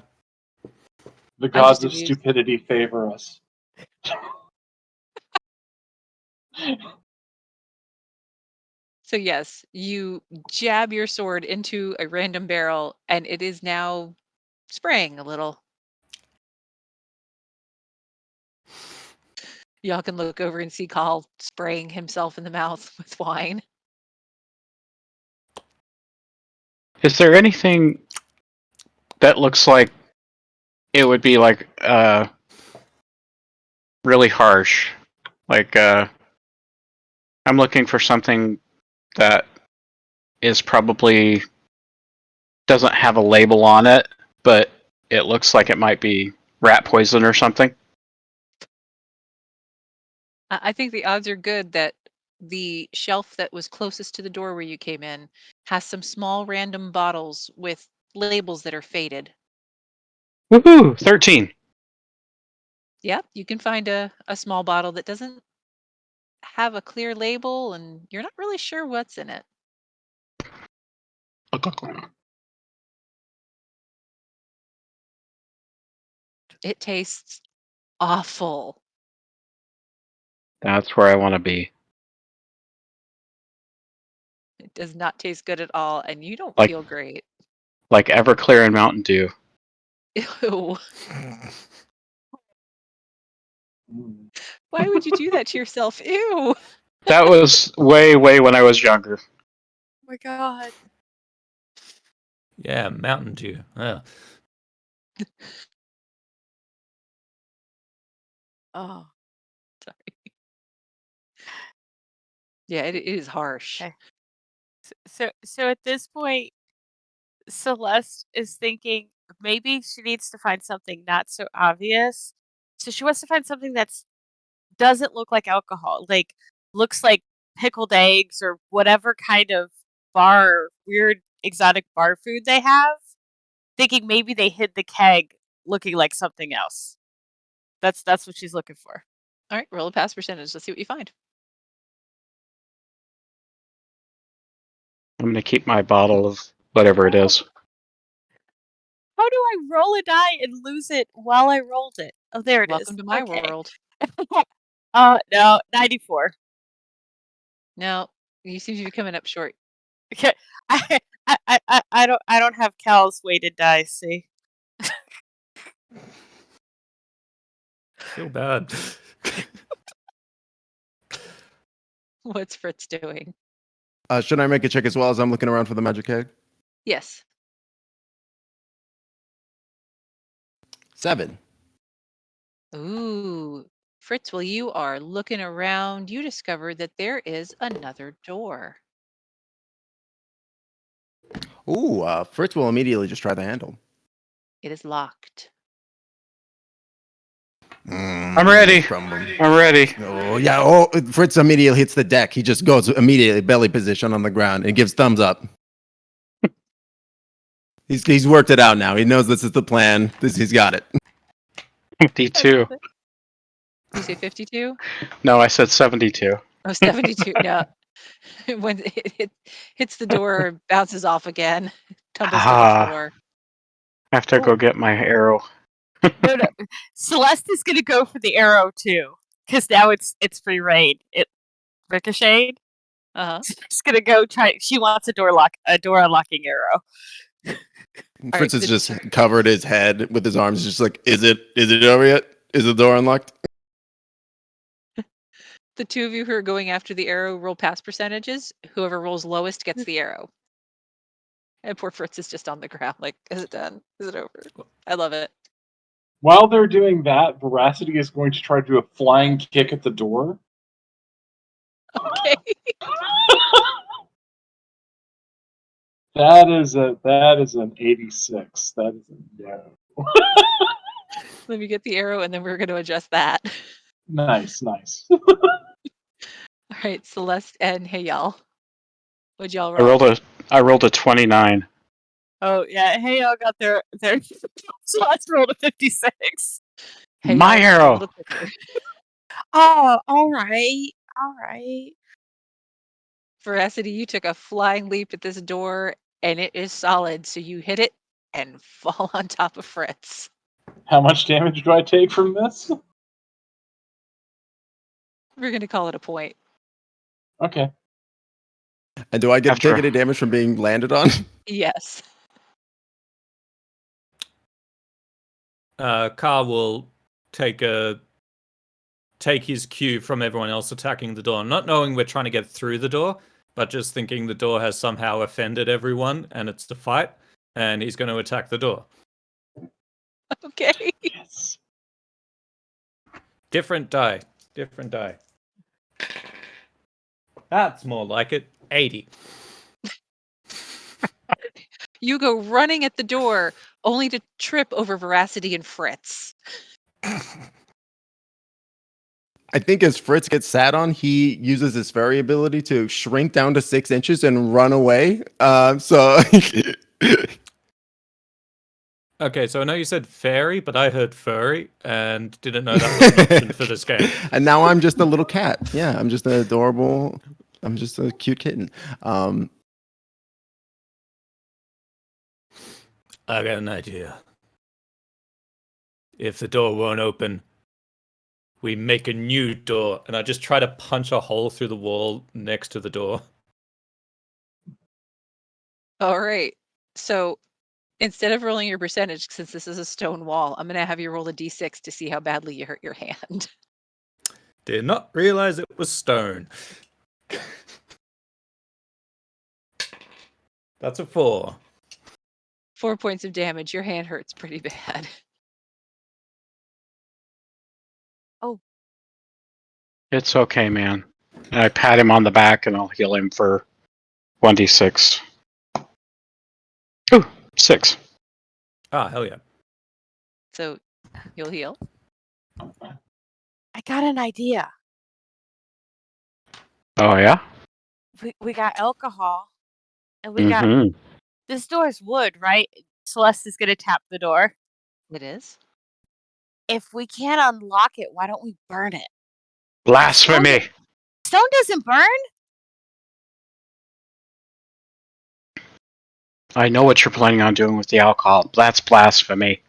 The gods of amused. stupidity favor us. So yes, you jab your sword into a random barrel, and it is now spraying a little. Y'all can look over and see Carl spraying himself in the mouth with wine. Is there anything that looks like it would be like really harsh? Like I'm looking for something that is probably doesn't have a label on it, but it looks like it might be rat poison or something. I think the odds are good that the shelf that was closest to the door where you came in has some small random bottles with labels that are faded. Woohoo! 13. Yeah, you can find a small bottle that doesn't have a clear label and you're not really sure what's in it. It tastes awful. That's where I want to be. It does not taste good at all, and you don't Like feel great. like Everclear and Mountain Dew. Ew. Mm. Why would you do that to yourself? Ew. That was way when I was younger. Oh my god. Yeah, Mountain Dew. Oh. Oh. Sorry. Yeah, it is harsh. Okay. So at this point, Celeste is thinking maybe she needs to find something not so obvious. So she wants to find something that's doesn't look like alcohol, like looks like pickled eggs or whatever kind of weird exotic bar food they have. Thinking maybe they hid the keg looking like something else. That's what she's looking for. All right, roll a pass percentage. Let's see what you find. I'm gonna keep my bottle of whatever it is. How do I roll a die and lose it while I rolled it? Oh, there it is. Welcome to my Okay. world. No, 94. No, you seem to be coming up short. Okay. I don't have Cal's weighted dice, see? Feel bad. What's Fritz doing? Should I make a check as well as I'm looking around for the magic egg? Yes. 7. Ooh. Fritz, while you are looking around, you discover that there is another door. Ooh, Fritz will immediately just try the handle. It is locked. I'm ready. I'm ready. Oh yeah! Oh, Fritz immediately hits the deck. He just goes immediately belly position on the ground and gives thumbs up. He's worked it out now. He knows this is the plan. He's got it. 52. You say 52? No, I said 72. Oh, 72. No. When it hits the door, bounces off again, tumbles to the floor. I have to go get my arrow. No. Celeste is gonna go for the arrow too, because now it's free reign. It ricocheted. Uh-huh. She's gonna go try. She wants a door unlocking arrow. Fritz right, has just covered his head with his arms, just like, is it over yet? Is the door unlocked? The two of you who are going after the arrow roll pass percentages. Whoever rolls lowest gets the arrow. And poor Fritz is just on the ground, like, is it done? Is it over? I love it. While they're doing that, Veracity is going to try to do a flying kick at the door. Okay. That is an 86. That is a no. Let me get the arrow and then we're going to adjust that. Nice. All right, Celeste and hey y'all. What'd y'all I roll? rolled a 29. Oh yeah, hey y'all got their Celeste rolled a 56. Hey, My y'all, arrow. a little quicker. Oh, all right. Veracity, you took a flying leap at this door and it is solid, so you hit it and fall on top of Fritz. How much damage do I take from this? We're going to call it a point. Okay. And do I get to After- take any damage from being landed on? Yes. Carl will take a take his cue from everyone else attacking the door, not knowing we're trying to get through the door, but just thinking the door has somehow offended everyone and it's a fight, and he's going to attack the door. Okay. Yes. Different die. Different die. That's more like it. 80. You go running at the door, only to trip over Veracity and Fritz. I think as Fritz gets sat on, he uses his fairy ability to shrink down to 6 inches and run away. So Okay, so I know you said fairy, but I heard furry and didn't know that was an option for this game. And now I'm just a little cat. Yeah, I'm just an adorable. I'm just a cute kitten. I got an idea. If the door won't open, we make a new door, and I just try to punch a hole through the wall next to the door. All right. So instead of rolling your percentage, since this is a stone wall, I'm going to have you roll a d6 to see how badly you hurt your hand. Did not realize it was stone. That's a 4. 4 points of damage. Your hand hurts pretty bad. It's okay, man. And I pat him on the back and I'll heal him for 1d6. Ooh, 6. Ah, hell yeah. So you'll heal. I got an idea. Oh, yeah? We got alcohol, and we got Mm-hmm. this door's wood, right? Celeste is gonna tap the door. It is. If we can't unlock it, why don't we burn it? Blasphemy! Stone doesn't burn. I know what you're planning on doing with the alcohol. That's blasphemy.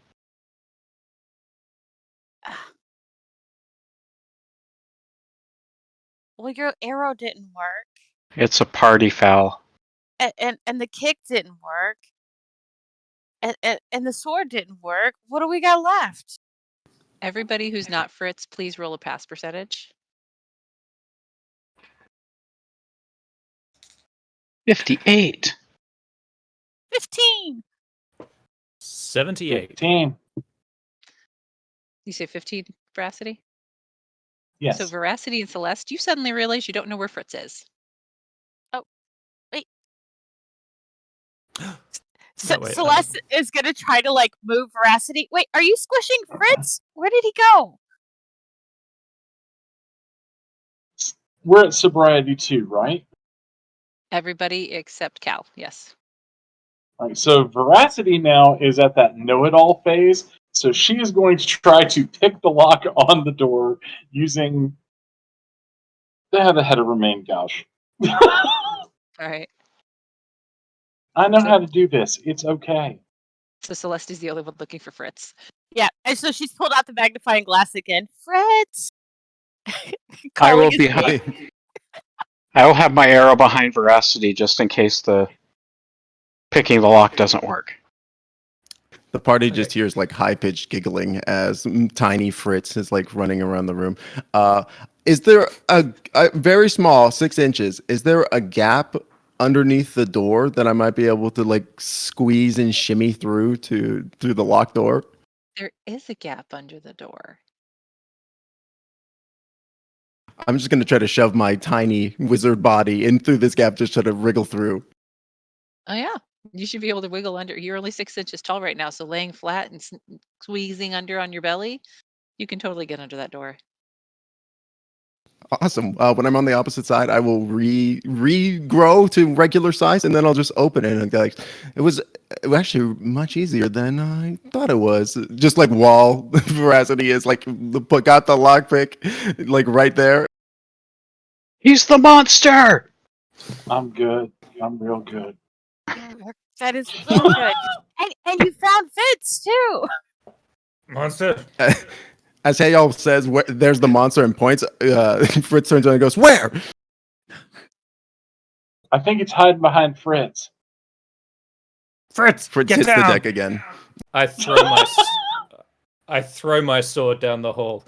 Well, your arrow didn't work, It's a party foul. and the kick didn't work, and the sword didn't work. What do we got left? Everybody who's not Fritz, please roll a pass percentage. 58. 15. 78. 15. You say 15, Veracity? Yes. So Veracity and Celeste, you suddenly realize you don't know where Fritz is. No, wait, Celeste is gonna try to move Veracity. Wait, are you squishing Fritz? Where did he go? We're at sobriety 2, right? Everybody except Cal, yes. All right. So Veracity now is at that know-it-all phase. So she is going to try to pick the lock on the door using the head of her main gouge. All right. I know So- how to do this. It's okay. So Celeste is the only one looking for Fritz. Yeah, and so she's pulled out the magnifying glass again. Fritz. I Calling will his be name. I will have my arrow behind Veracity just in case the picking the lock doesn't work. the party just hears high-pitched giggling as tiny Fritz is running around the room. Is there a very small 6 inches? Is there a gap underneath the door that I might be able to squeeze and shimmy through the locked door? There is a gap under the door. I'm just gonna try to shove my tiny wizard body in through this gap, just try to wriggle through. Oh, yeah. You should be able to wiggle under. You're only 6 inches tall right now, so laying flat and squeezing under on your belly, you can totally get under that door. Awesome. When I'm on the opposite side, I will regrow to regular size, and then I'll just open it. And it was actually much easier than I thought it was. Just like wall veracity is got the lockpick right there. He's the monster! I'm good. I'm real good. That is so good. And you found Fitz too. Monster. As Hayal says, there's the monster and points. Fritz turns around and goes, "Where?" I think it's hiding behind Fritz. Fritz, Fritz get hits down. the deck again. I throw my sword down the hole.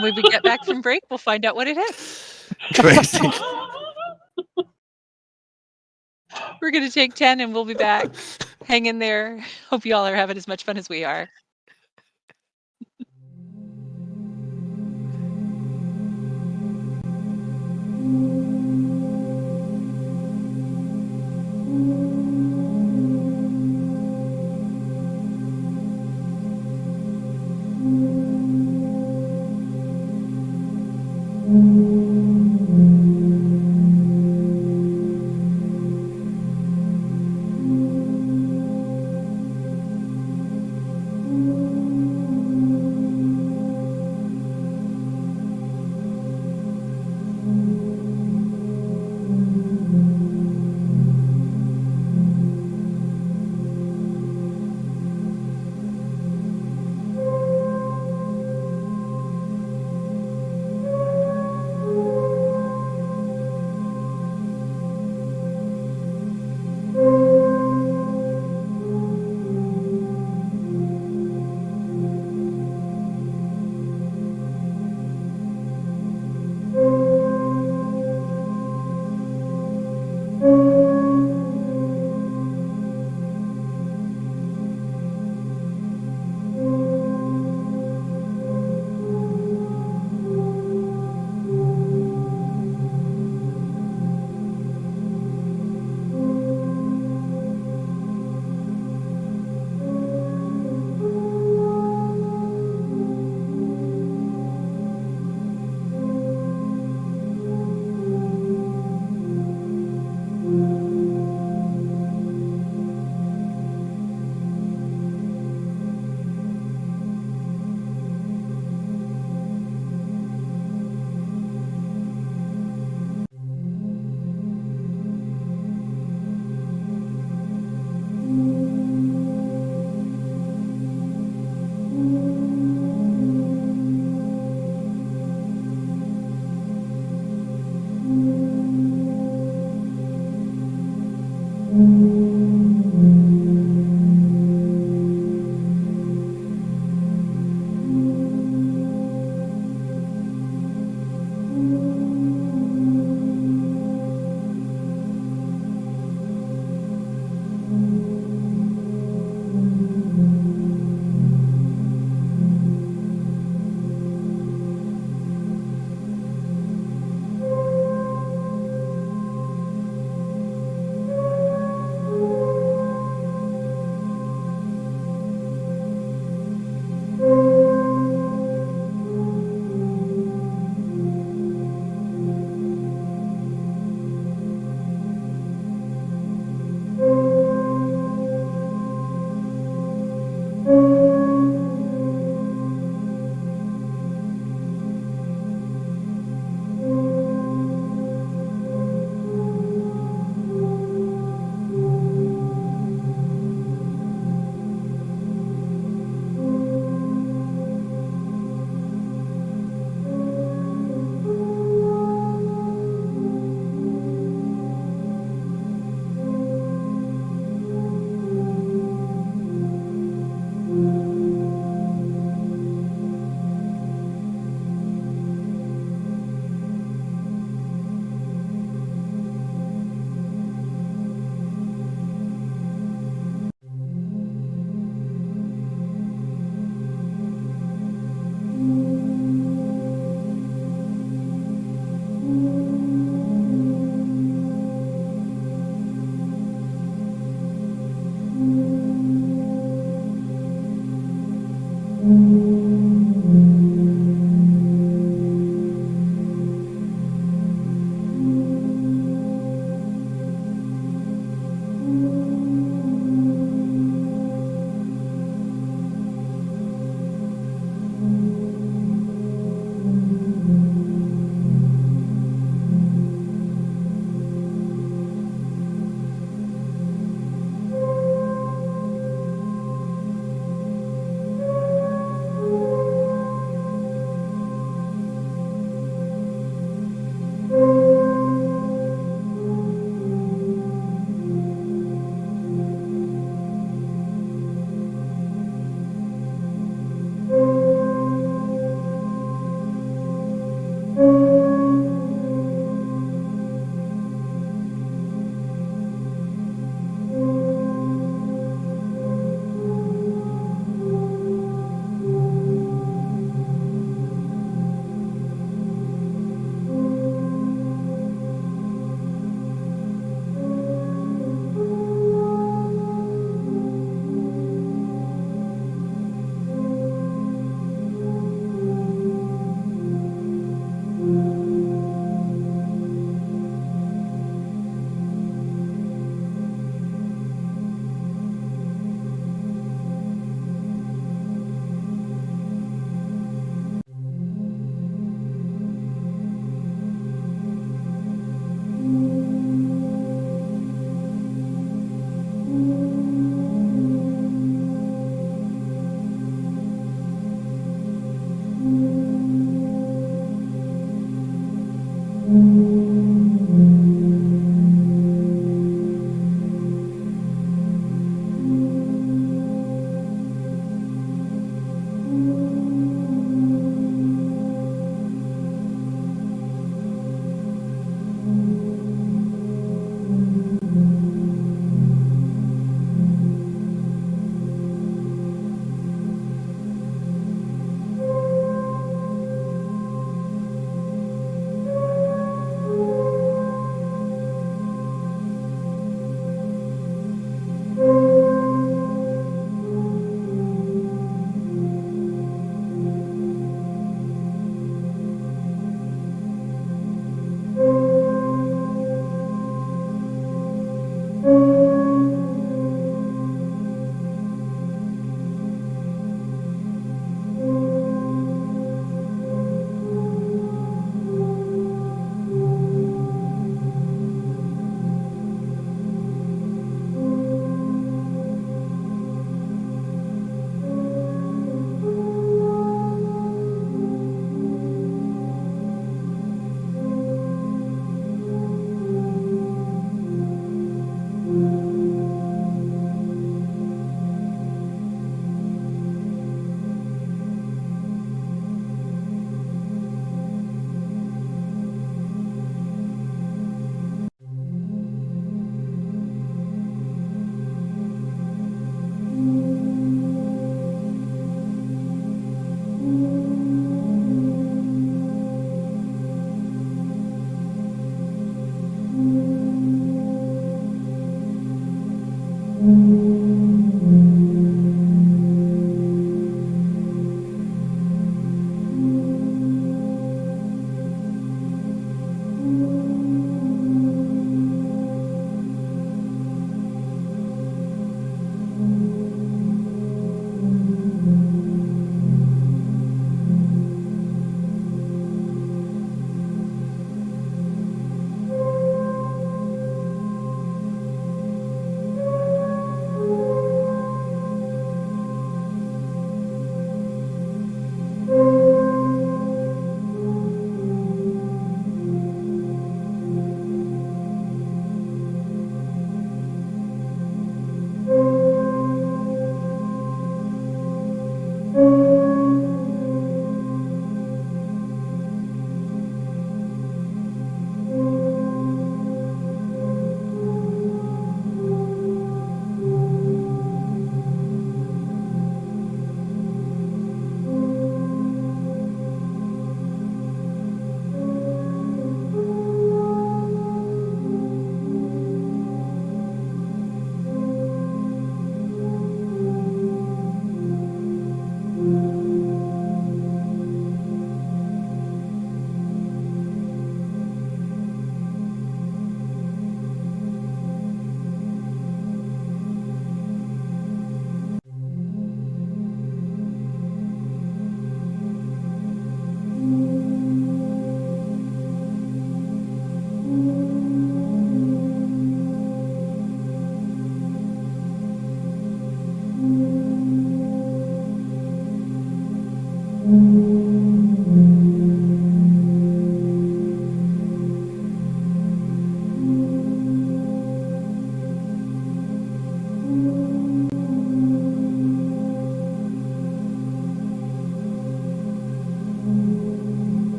And when we get back from break, we'll find out what it is. Crazy. We're going to take 10 and we'll be back. Hang in there. Hope you all are having as much fun as we are.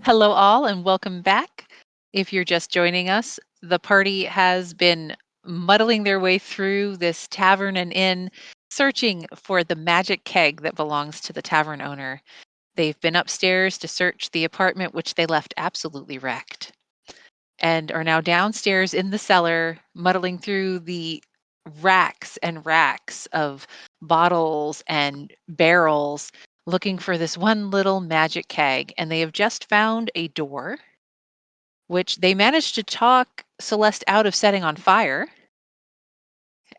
Hello, all, and welcome back. If you're just joining us, the party has been muddling their way through this tavern and inn, searching for the magic keg that belongs to the tavern owner. They've been upstairs to search the apartment, which they left absolutely wrecked, and are now downstairs in the cellar, muddling through the racks and racks of bottles and barrels, looking for this one little magic keg. And they have just found a door, which they managed to talk Celeste out of setting on fire,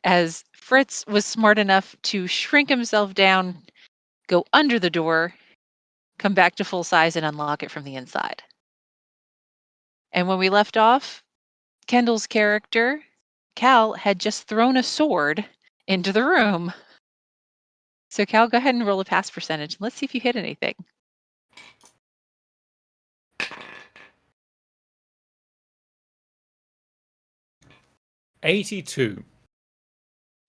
as Fritz was smart enough to shrink himself down, go under the door, come back to full size, and unlock it from the inside. And when we left off, Kendall's character, Cal, had just thrown a sword into the room. So, Cal, go ahead and roll a pass percentage. Let's see if you hit anything. $82.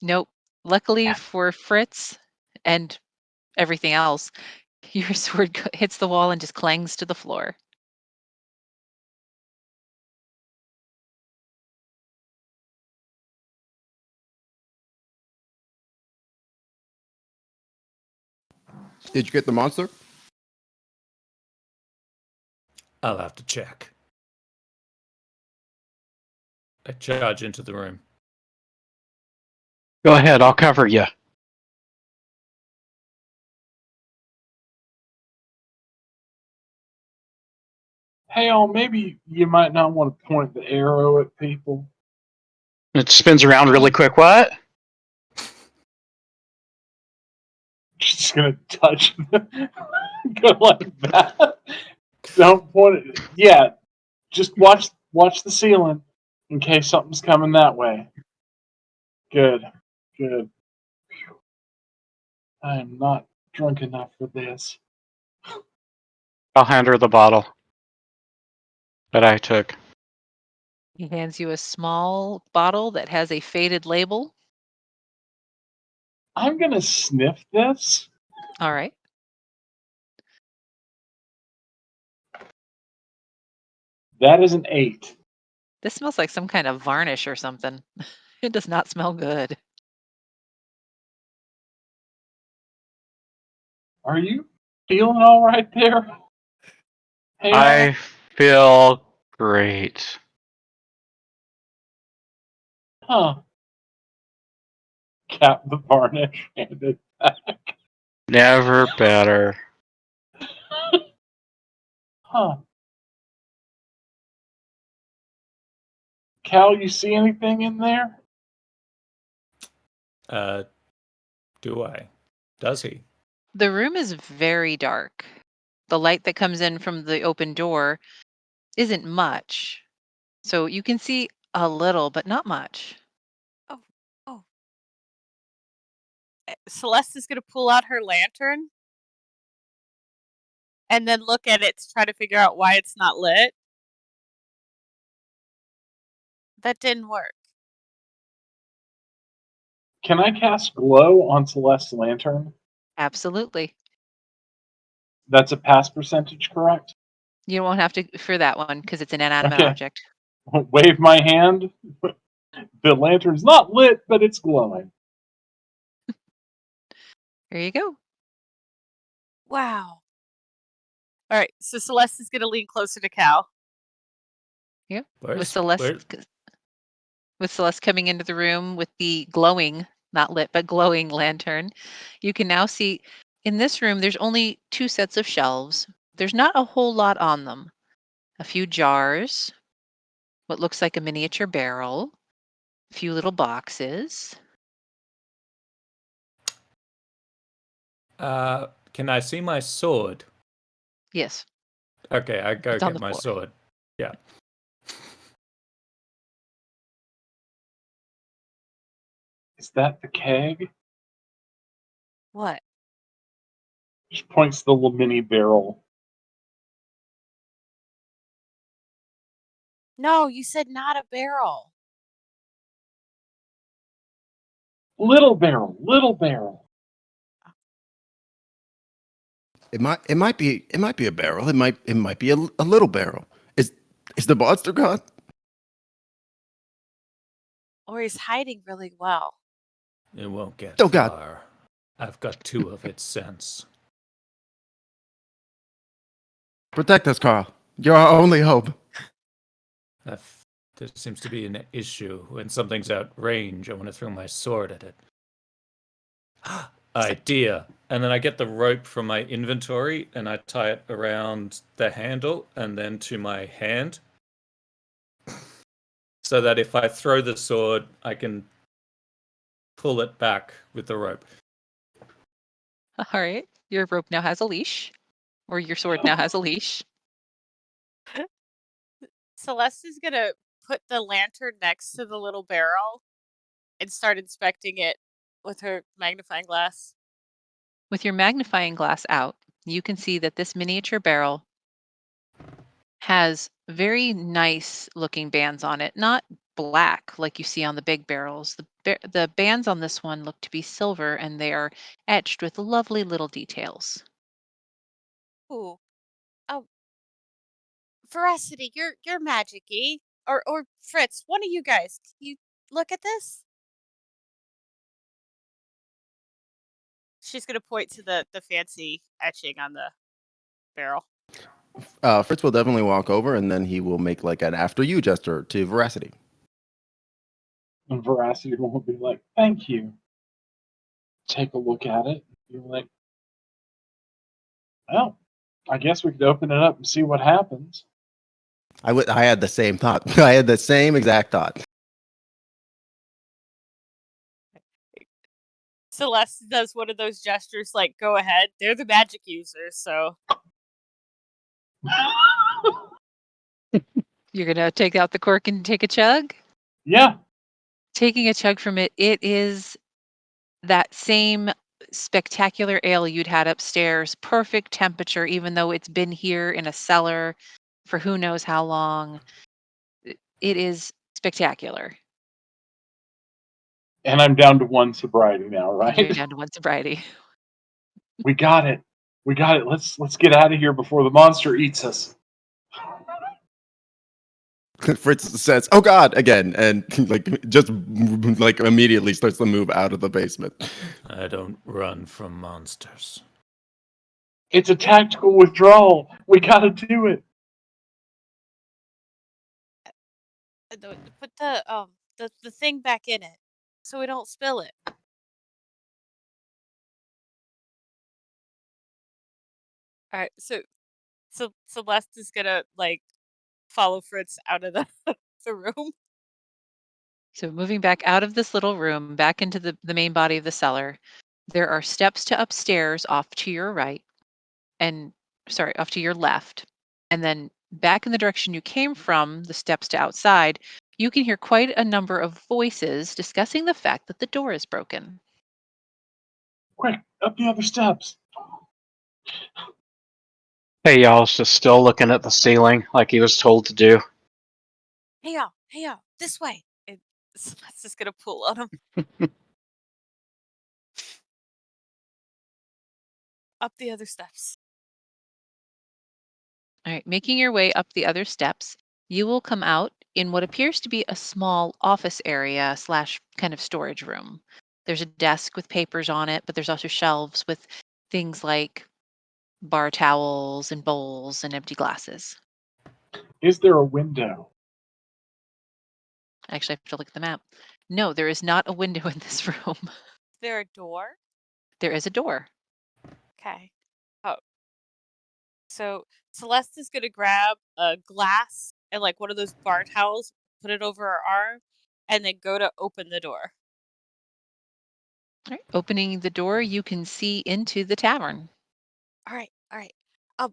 Nope. Luckily for Fritz and everything else, your sword hits the wall and just clangs to the floor. Did you get the monster? I'll have to check. I charge into the room. Go ahead, I'll cover you. Hey, maybe you might not want to point the arrow at people. It spins around really quick. What? Just gonna touch them. Go like that. Don't point it. Yeah, just watch the ceiling in case something's coming that way. Good. I am not drunk enough for this. I'll hand her the bottle that I took. He hands you a small bottle that has a faded label. I'm gonna sniff this. All right. That is an 8. This smells like some kind of varnish or something. It does not smell good. Are you feeling all right there? Hey, I feel great. huh? Cap the varnish handed back. Never better. Huh? Cal, you see anything in there? Do I? Does he? The room is very dark. The light that comes in from the open door isn't much. So you can see a little, but not much. Oh. Celeste is going to pull out her lantern and then look at it to try to figure out why it's not lit. That didn't work. Can I cast glow on Celeste's lantern? Absolutely. That's a pass percentage, correct? You won't have to for that one because it's an inanimate Okay. object. Wave my hand. The lantern's not lit, but it's glowing. There you go. Wow. All right, so Celeste is going to lean closer to Cal. Yep. Where's, With Celeste coming into the room with the glowing, not lit, but glowing lantern, you can now see in this room there's only 2 sets of shelves. There's not a whole lot on them. A few jars, what looks like a miniature barrel, a few little boxes. Can I see my sword? Yes, Okay, I go it's on get the my floor. sword. Yeah. Is that the keg? What? Just points to the little mini barrel. No, you said not a barrel. Little barrel. It might be a barrel. It might be a little barrel. Is the monster gone? Or he's hiding really well. It won't get Oh, God. far. I've got 2 of its sense. Protect us, Carl. You're our only hope. There seems to be an issue. When something's out range, I want to throw my sword at it. Idea. And then I get the rope from my inventory and I tie it around the handle and then to my hand. So that if I throw the sword, I can pull it back with the rope. All right. Your rope now has a leash, or your sword now has a leash. Celeste is gonna put the lantern next to the little barrel and start inspecting it with her magnifying glass. With your magnifying glass out, you can see that this miniature barrel has very nice looking bands on it, not black like you see on the big barrels. The bands on this one look to be silver and they are etched with lovely little details. Ooh. Oh, Veracity, you're magic-y. Or Fritz, one of you guys, can you look at this? She's gonna point to the fancy etching on the barrel. Fritz will definitely walk over, and then he will make like an after you gesture to Veracity. And Veracity will be like, "Thank you." Take a look at it. You're like, "Well, I guess we could open it up and see what happens." I had the same thought. I had the same exact thought. Celeste does one of those gestures like, go ahead. They're the magic users, so You're going to take out the cork and take a chug? Yeah. Taking a chug from it, it is that same spectacular ale you'd had upstairs, perfect temperature, even though it's been here in a cellar for who knows how long. It is spectacular. And I'm down to 1 sobriety now, And you're right? down to 1 sobriety. We got it. We got it. Let's get out of here before the monster eats us. Fritz says, "Oh God!" again, and just immediately starts to move out of the basement. I don't run from monsters. It's a tactical withdrawal. We gotta do it. put the thing back in it so we don't spill it. All right, so Celeste is gonna like follow Fritz out of the the room. So moving back out of this little room, back into the main body of the cellar, there are steps to upstairs off to your right and sorry, off to your left. And then back in the direction you came from, the steps to outside, you can hear quite a number of voices discussing the fact that the door is broken. Quick, up the other steps. Hey, y'all's just still looking at the ceiling like he was told to do. Hey y'all, this way. And Celeste is gonna pull on him up the other steps. All right, making your way up the other steps, you will come out in what appears to be a small office area slash kind of storage room. There's a desk with papers on it, but there's also shelves with things like bar towels and bowls and empty glasses. Is there a window? Actually, I have to look at the map. No, there is not a window in this room. Is there a door? There is a door. Okay. Oh, so Celeste is gonna grab a glass and like one of those bar towels, put it over her arm, and then go to open the door. All right, opening the door, you can see into the tavern. All right. Um,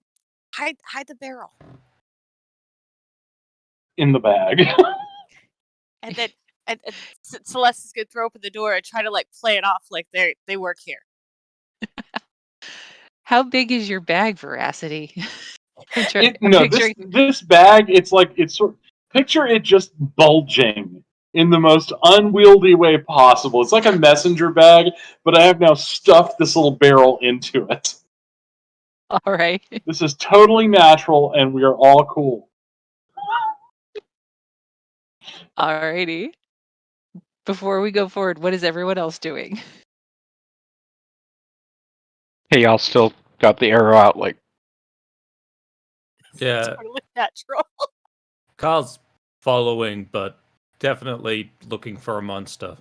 hide the barrel, In the bag. and then and Celeste is gonna throw open the door and try to like play it off like they work here. How big is your bag, Veracity? I'm No, picturing. this bag, it's picture it just bulging in the most unwieldy way possible. It's like a messenger bag, but I have now stuffed this little barrel into it. All right. This is totally natural, and we are all cool. Alrighty. Before we go forward, what is everyone else doing? Hey, y'all still got the arrow out, like, Yeah, Totally natural. Carl's following, but definitely looking for a monster.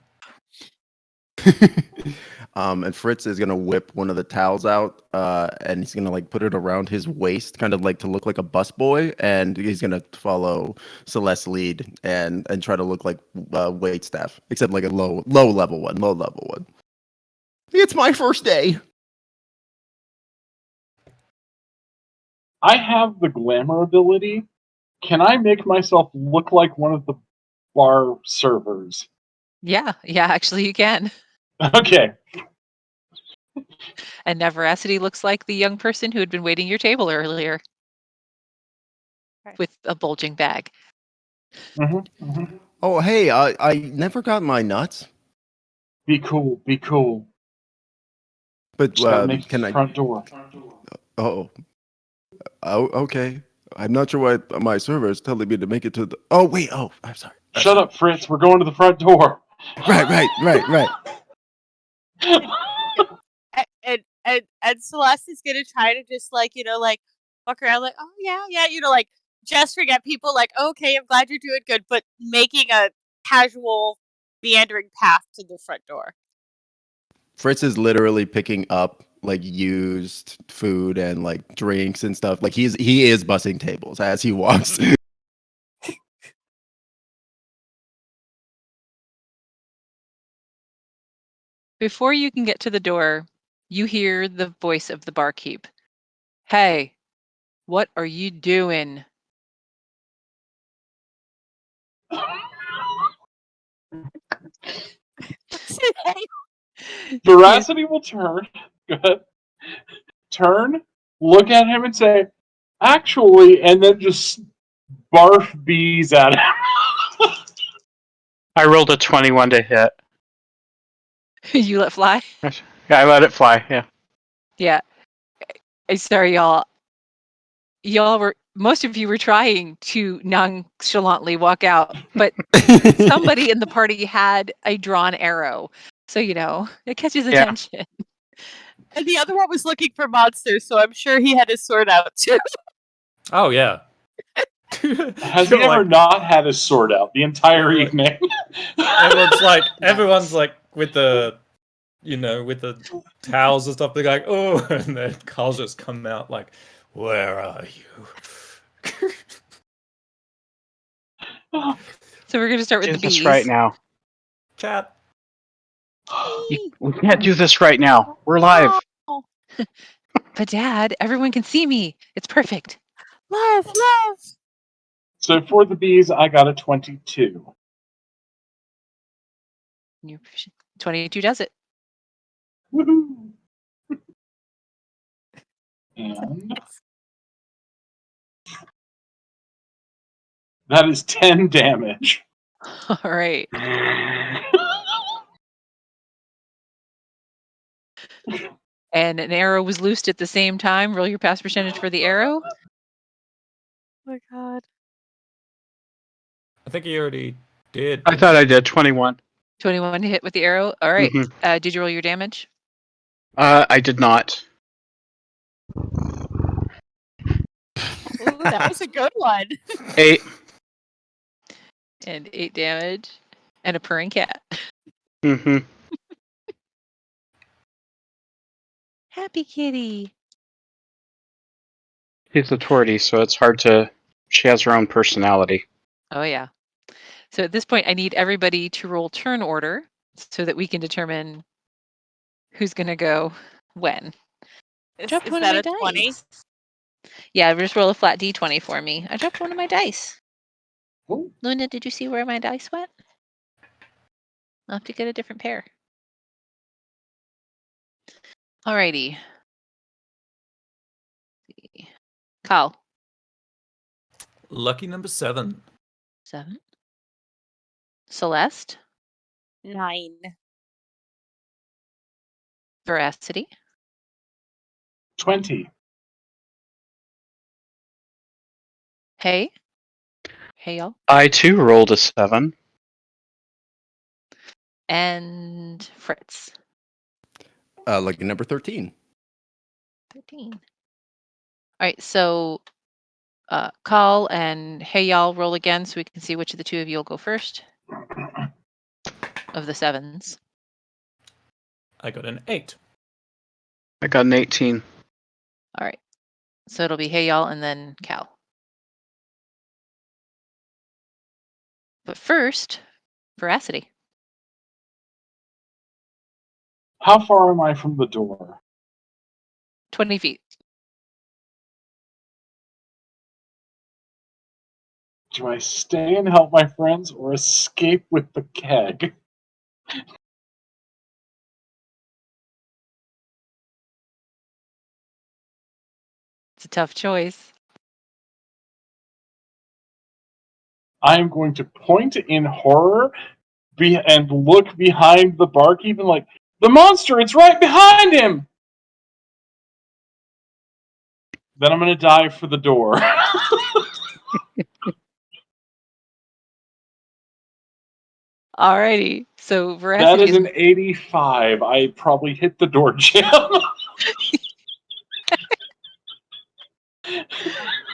And Fritz is gonna whip one of the towels out, and he's gonna like put it around his waist, kind of like to look like a busboy, and he's gonna follow Celeste's lead and try to look like wait staff, except like a low level one. It's my first day. I have the glamour ability. Can I make myself look like one of the bar servers? Yeah, actually you can. Okay. And now Veracity looks like the young person who had been waiting your table earlier Okay. with a bulging bag. Oh hey, I never got my nuts, Be cool. Be cool. but Just gotta make it to can the I? front door. Oh, okay. I'm not sure why my server is telling me to make it to the. Oh wait, oh I'm sorry. Shut up, Fritz. We're going to the front door. Right. And Celeste is gonna try to just like walk around like, oh yeah, like gesturing at people like, okay, I'm glad you're doing good, but making a casual meandering path to the front door. Fritz is literally picking up like used food and like drinks and stuff. Like he is bussing tables as he walks. Before you can get to the door, you hear the voice of the barkeep. Hey, what are you doing? Veracity will turn. Go ahead. Turn, look at him, and say, actually, and then just barf bees at him. I rolled a 21 to hit. You let fly? Yeah, I let it fly. Yeah. Yeah. Sorry, y'all. Most of you were trying to nonchalantly walk out, but somebody in the party had a drawn arrow. So, it catches Yeah. attention. And the other one was looking for monsters, so I'm sure he had his sword out too. Oh yeah. Has he ever Like, not had his sword out the entire Like- evening? everyone's like with the with the towels and stuff. They're like, oh, and then Carl's just come out like, where are you? So we're going to start with Do the this bees. right now. Chat. We can't do this right now. We're live. But Dad, everyone can see me. It's perfect. Love. So for the bees, I got a 22. 22 does it. Woohoo! And that is 10 damage. All right. And an arrow was loosed at the same time. Roll your pass percentage for the arrow. Oh my god. I think he already did. I thought I did 21. 21 to hit with the arrow. All right. Mhm. Did you roll your damage? I did not. Ooh, that was a good one. 8. And 8 damage. And a purring cat. Mm-hmm. Happy kitty. She's a tortie, so it's hard to. She has her own personality. Oh, yeah. So at this point, I need everybody to roll turn order so that we can determine who's going to go when. Is Dropped one of that my a 20? dice. Yeah, just roll a flat d20 for me. I dropped one of my dice. Ooh. Luna, did you see where my dice went? I'll have to get a different pair. Alrighty. Kyle. Lucky number 7. 7. Celeste. 9. Veracity. 20. Hey, y'all, I too rolled a 7. and Fritz. Lucky number 13. 13. All right, so Call and Hey y'all roll again so we can see which of the two of you will go first of the 7s. I got an 8. I got an 18. All right, so it'll be Hey y'all and then Cal. But first, Veracity. How far am I from the door? 20 feet. Do I stay and help my friends or escape with the keg? It's a tough choice. I am going to point in horror and look behind the barkeep and like, the monster, it's right behind him! Then I'm going to dive for the door. Alrighty, so That Veracity is an 85. I probably hit the door jam.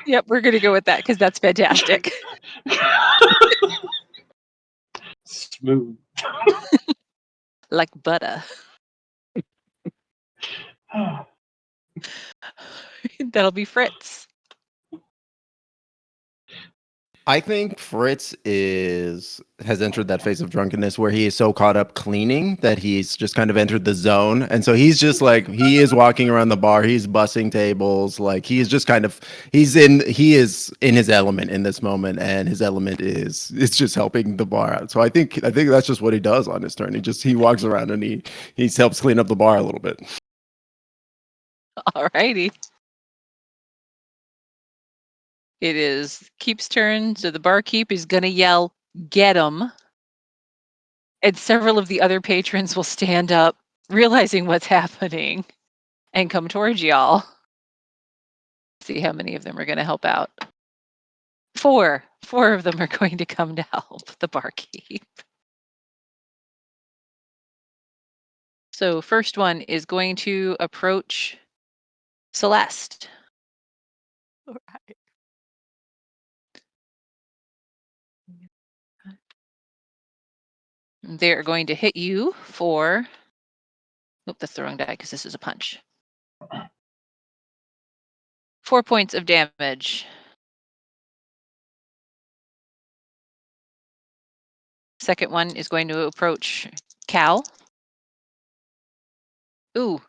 Yep, we're gonna go with that because that's fantastic. Smooth. Like butter. That'll be Fritz. I think Fritz has entered that phase of drunkenness where he is so caught up cleaning that he's just kind of entered the zone, and so he's just like he is walking around the bar, he's bussing tables, like he is just kind of he is in his element in this moment, and his element is it's just helping the bar out. So I think that's just what he does on his turn. He walks around and he helps clean up the bar a little bit. Alrighty. It is Keep's turn, so the barkeep is gonna yell, "Get him!" And several of the other patrons will stand up, realizing what's happening, and come towards y'all. See how many of them are gonna help out. 4 of them are going to come to help the barkeep. So first one is going to approach Celeste. All right. They're going to hit you for. Oop, that's the wrong die because this is a punch. 4 points of damage. Second one is going to approach Cal. Ooh,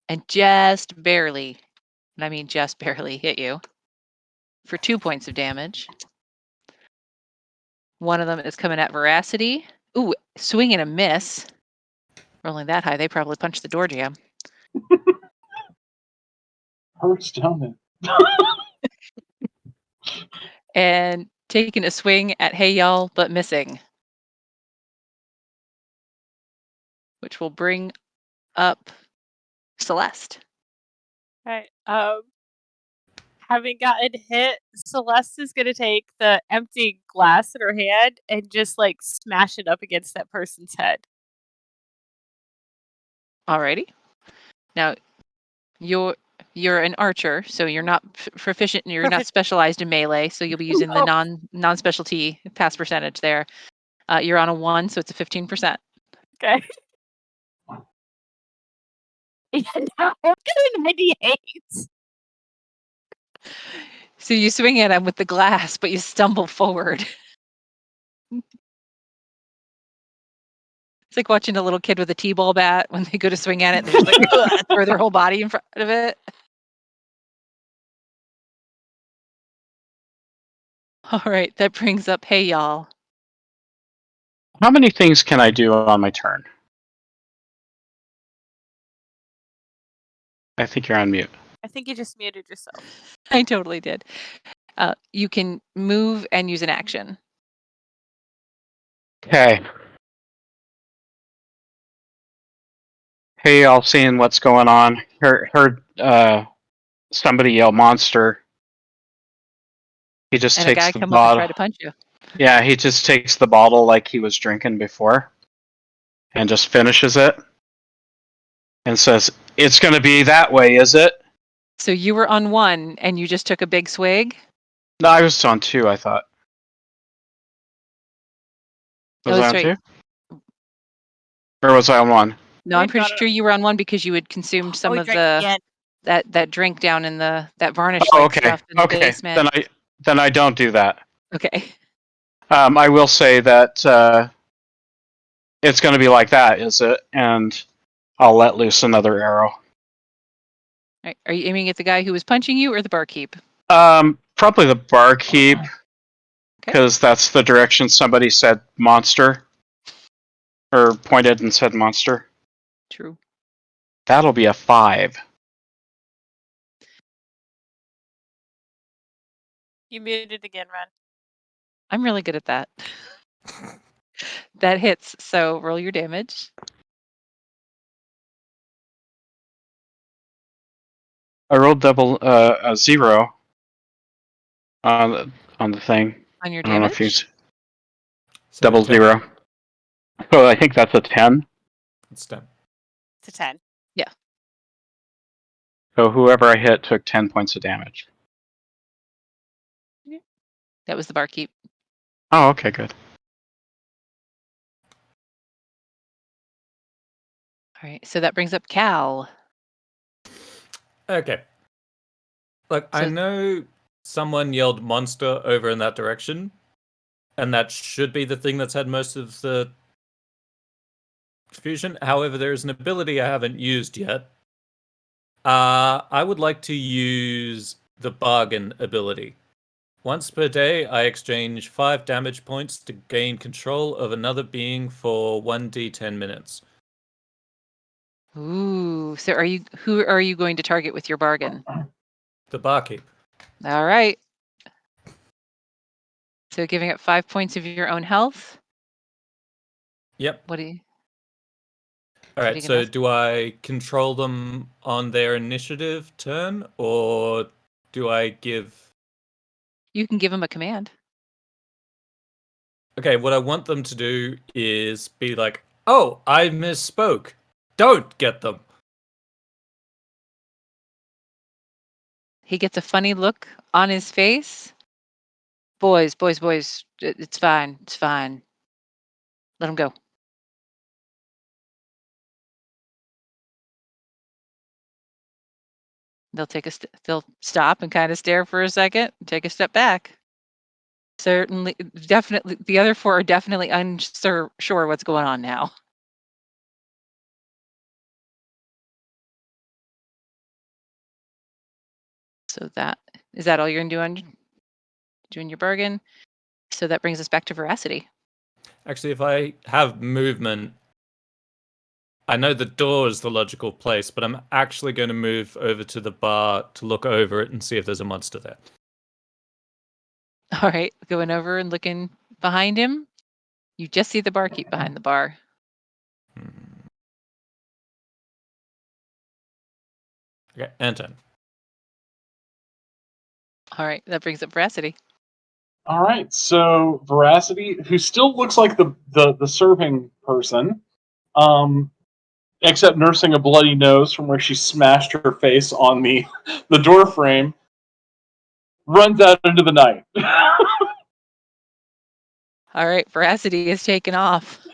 and just barely, and I mean just barely, hit you for 2 points of damage. One of them is coming at Veracity. Ooh, swing and a miss. Rolling that high, they probably punched the door jam. Hurts, don't it? And taking a swing at Hey Y'all, but missing. Which will bring up Celeste. All right. Having gotten hit, Celeste is gonna take the empty glass in her hand and just like smash it up against that person's head. Alrighty. Now, you're an archer, so you're not proficient and you're not specialized in melee, so you'll be using the non-specialty pass percentage there. You're on a 1, so it's a 15%. Okay. Yeah, no, I got a 98. So you swing at him with the glass, but you stumble forward. It's like watching a little kid with a t-ball bat when they go to swing at it, and they're just like throw their whole body in front of it. All right, that brings up Hey Y'all. How many things can I do on my turn? I think you're on mute. I think you just muted yourself. I totally did. You can move and use an action. Okay. Hey, all seeing what's going on. Heard somebody yell monster. He just And a takes guy the come up and try bottle. to punch you. Yeah, he just takes the bottle like he was drinking before, and just finishes it, and says, "It's going to be that way, is it?" So you were on 1 and you just took a big swig? No, I was on 2. I thought. Was I that's on right. 2? Or was I on 1? No, I'm pretty sure you were on 1 because you had consumed some we of drank the again. that drink down in that varnish Oh, like okay. stuff in the Okay. basement. Then I don't do that. Okay. I will say that it's going to be like that, is it? And I'll let loose another arrow. Right. Are you aiming at the guy who was punching you or the barkeep? Probably the barkeep, because that's the direction somebody said monster, or pointed and said monster. True. That'll be a 5. You muted again, Ren. I'm really good at that. That hits. So roll your damage. I rolled a 0 on the thing. On your I don't know if he's damage? So double 10. 0. Oh, I think that's a 10. It's 10. It's a 10. Yeah. So whoever I hit took 10 points of damage. That was the barkeep. Oh, okay, good. All right. So that brings up Cal. Okay. Look, I So- know someone yelled monster over in that direction, and that should be the thing that's had most of the confusion. However, there is an ability I haven't used yet. I would like to use the bargain ability. Once per day, I exchange 5 damage points to gain control of another being for 1d10 minutes. Ooh. So who are you going to target with your bargain? The barkeep. All right. So giving up 5 points of your own health. Yep. What do you? All right, you so gonna- do I control them on their initiative turn, or do I give... You can give him a command. Okay, what I want them to do is be like, oh, I misspoke. Don't get them. He gets a funny look on his face. Boys, it's fine. It's fine. Let him go. They'll stop and kind of stare for a second, take a step back. Certainly, definitely, the other 4 are definitely unsure what's going on now. So is that all you're gonna do doing your bargain? So that brings us back to veracity. Actually, if I have movement, I know the door is the logical place, but I'm actually going to move over to the bar to look over it and see if there's a monster there. All right, going over and looking behind him. You just see the barkeep behind the bar. Okay, Anton. All right, that brings up veracity. All right, so Veracity, who still looks like the serving person, except nursing a bloody nose from where she smashed her face on the door frame, runs out into the night. All right, veracity is taken off.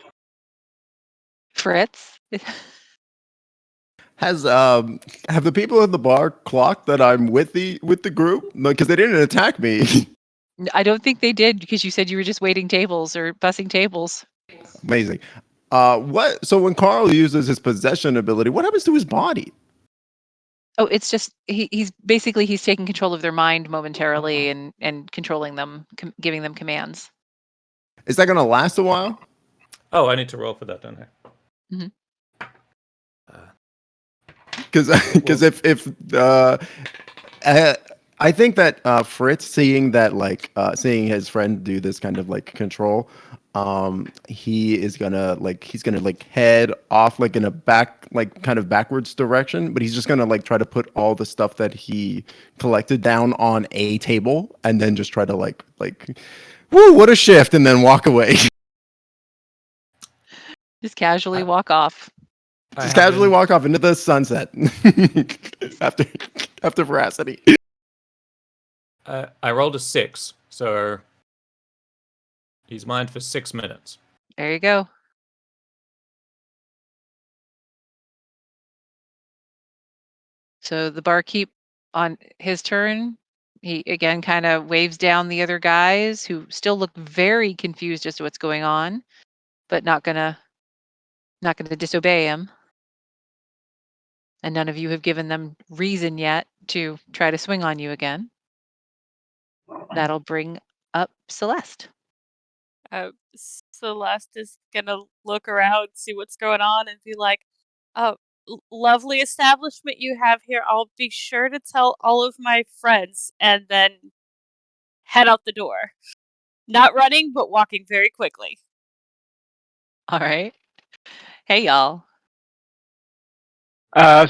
Fritz. Have the people in the bar clocked that I'm with the group? Because they didn't attack me. I don't think they did because you said you were just waiting tables or bussing tables. Amazing. What? So when Carl uses his possession ability, what happens to his body? Oh, it's just he's taking control of their mind momentarily and controlling them, giving them commands. Is that going to last a while? Oh, I need to roll for that, don't I? Mm-hmm. Because I think that Fritz seeing his friend do this kind of like control, He is gonna head off like in a kind of backwards direction, but he's just gonna like try to put all the stuff that he collected down on a table and then just try to woo, what a shift, and then walk away. Just casually walk off. Just casually walk off into the sunset after veracity. I rolled a 6, so he's mine for 6 minutes. There you go. So the barkeep, on his turn, he again kind of waves down the other guys who still look very confused as to what's going on, but not gonna disobey him. And none of you have given them reason yet to try to swing on you again. That'll bring up Celeste. Celeste is gonna look around, see what's going on, and be like, "Oh, lovely establishment you have here. I'll be sure to tell all of my friends," and then head out the door. Not running, but walking very quickly. All right. Hey, y'all.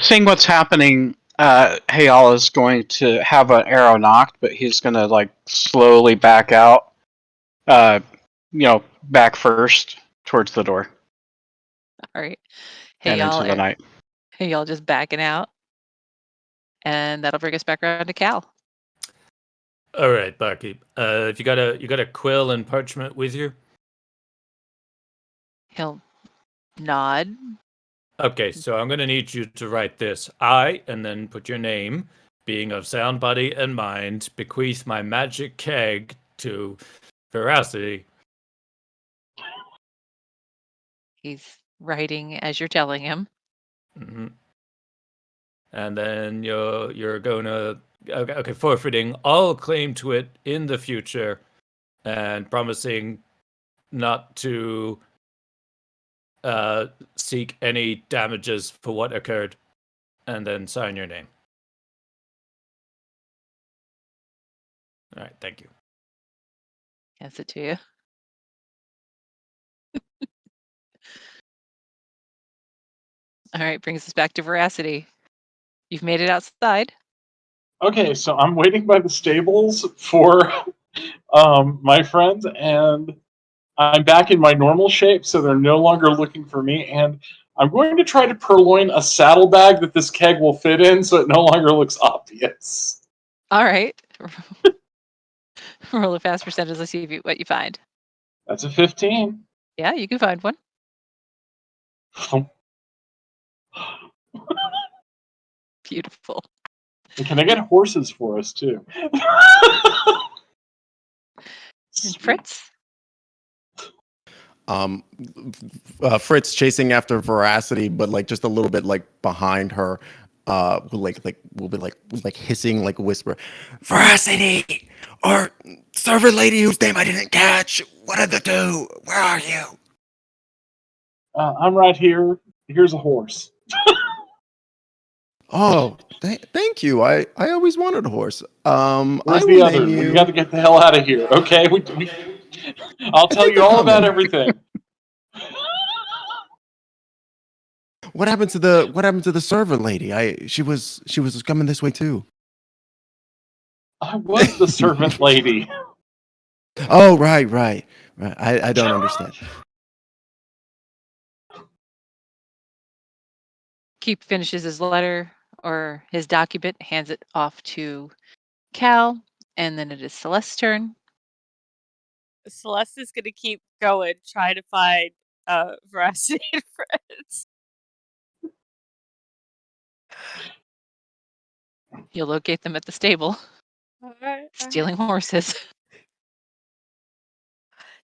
Seeing what's happening, Hayal is going to have an arrow knocked, but he's going to like slowly back out. Back first towards the door. All right. Hey, and y'all. into the night. Hey, y'all just backing out. And that'll bring us back around to Cal. All right, barkeep. If you got a quill and parchment with you. He'll nod. Okay, so I'm gonna need you to write this. I, and then put your name, being of sound body and mind, bequeath my magic keg to veracity. He's writing as you're telling him. Mm-hmm. And then you're gonna forfeiting all claim to it in the future, and promising not to seek any damages for what occurred, and then sign your name. All right, thank you. Hands it to you. All right, brings us back to veracity. You've made it outside. Okay, so I'm waiting by the stables for my friends, and I'm back in my normal shape, so they're no longer looking for me. And I'm going to try to purloin a saddlebag that this keg will fit in, so it no longer looks obvious. All right. Roll a fast percentage. Let's see what you find. That's a 15. Yeah, you can find one. Beautiful. And can I get horses for us too? And Fritz? Fritz chasing after veracity, but like just a little bit like behind her. Will be like hissing like a whisper, veracity, or servant lady whose name I didn't catch. What are the two? Where are you? I'm right here. Here's a horse. Oh, thank you. I always wanted a horse. Where's I the will other? name you. We got to get the hell out of here. Okay, I'll tell think you they're all about coming. everything. What happened to the servant lady? She was coming this way too. I was the servant lady. Oh, right. I don't understand. Keep finishes his letter or his document, hands it off to Cal, and then it is Celeste's turn. Celeste is gonna keep going, trying to find veracity and friends. You'll locate them at the stable, stealing horses.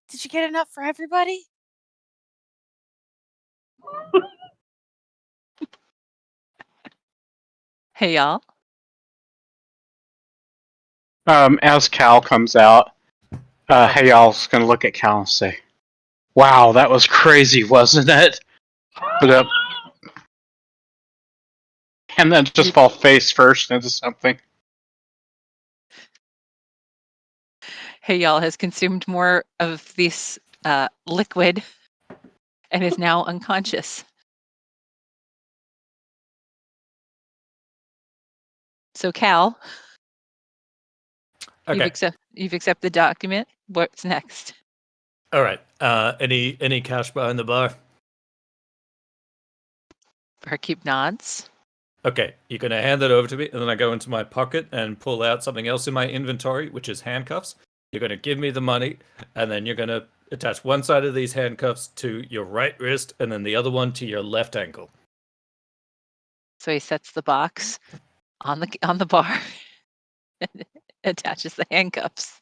Did you get enough for everybody? Hey, y'all. As Cal comes out, Hayal's going to look at Cal and say, "Wow, that was crazy, wasn't it?" And then just fall face first into something. Hey, y'all has consumed more of this liquid and is now unconscious. So Cal, Okay. you've accepted the document. What's next? All right. Any cash behind the bar? Barkeep nods. Okay, you're going to hand that over to me, and then I go into my pocket and pull out something else in my inventory, which is handcuffs. You're going to give me the money, and then you're going to attach one side of these handcuffs to your right wrist, and then the other one to your left ankle. So he sets the box on the bar and attaches the handcuffs.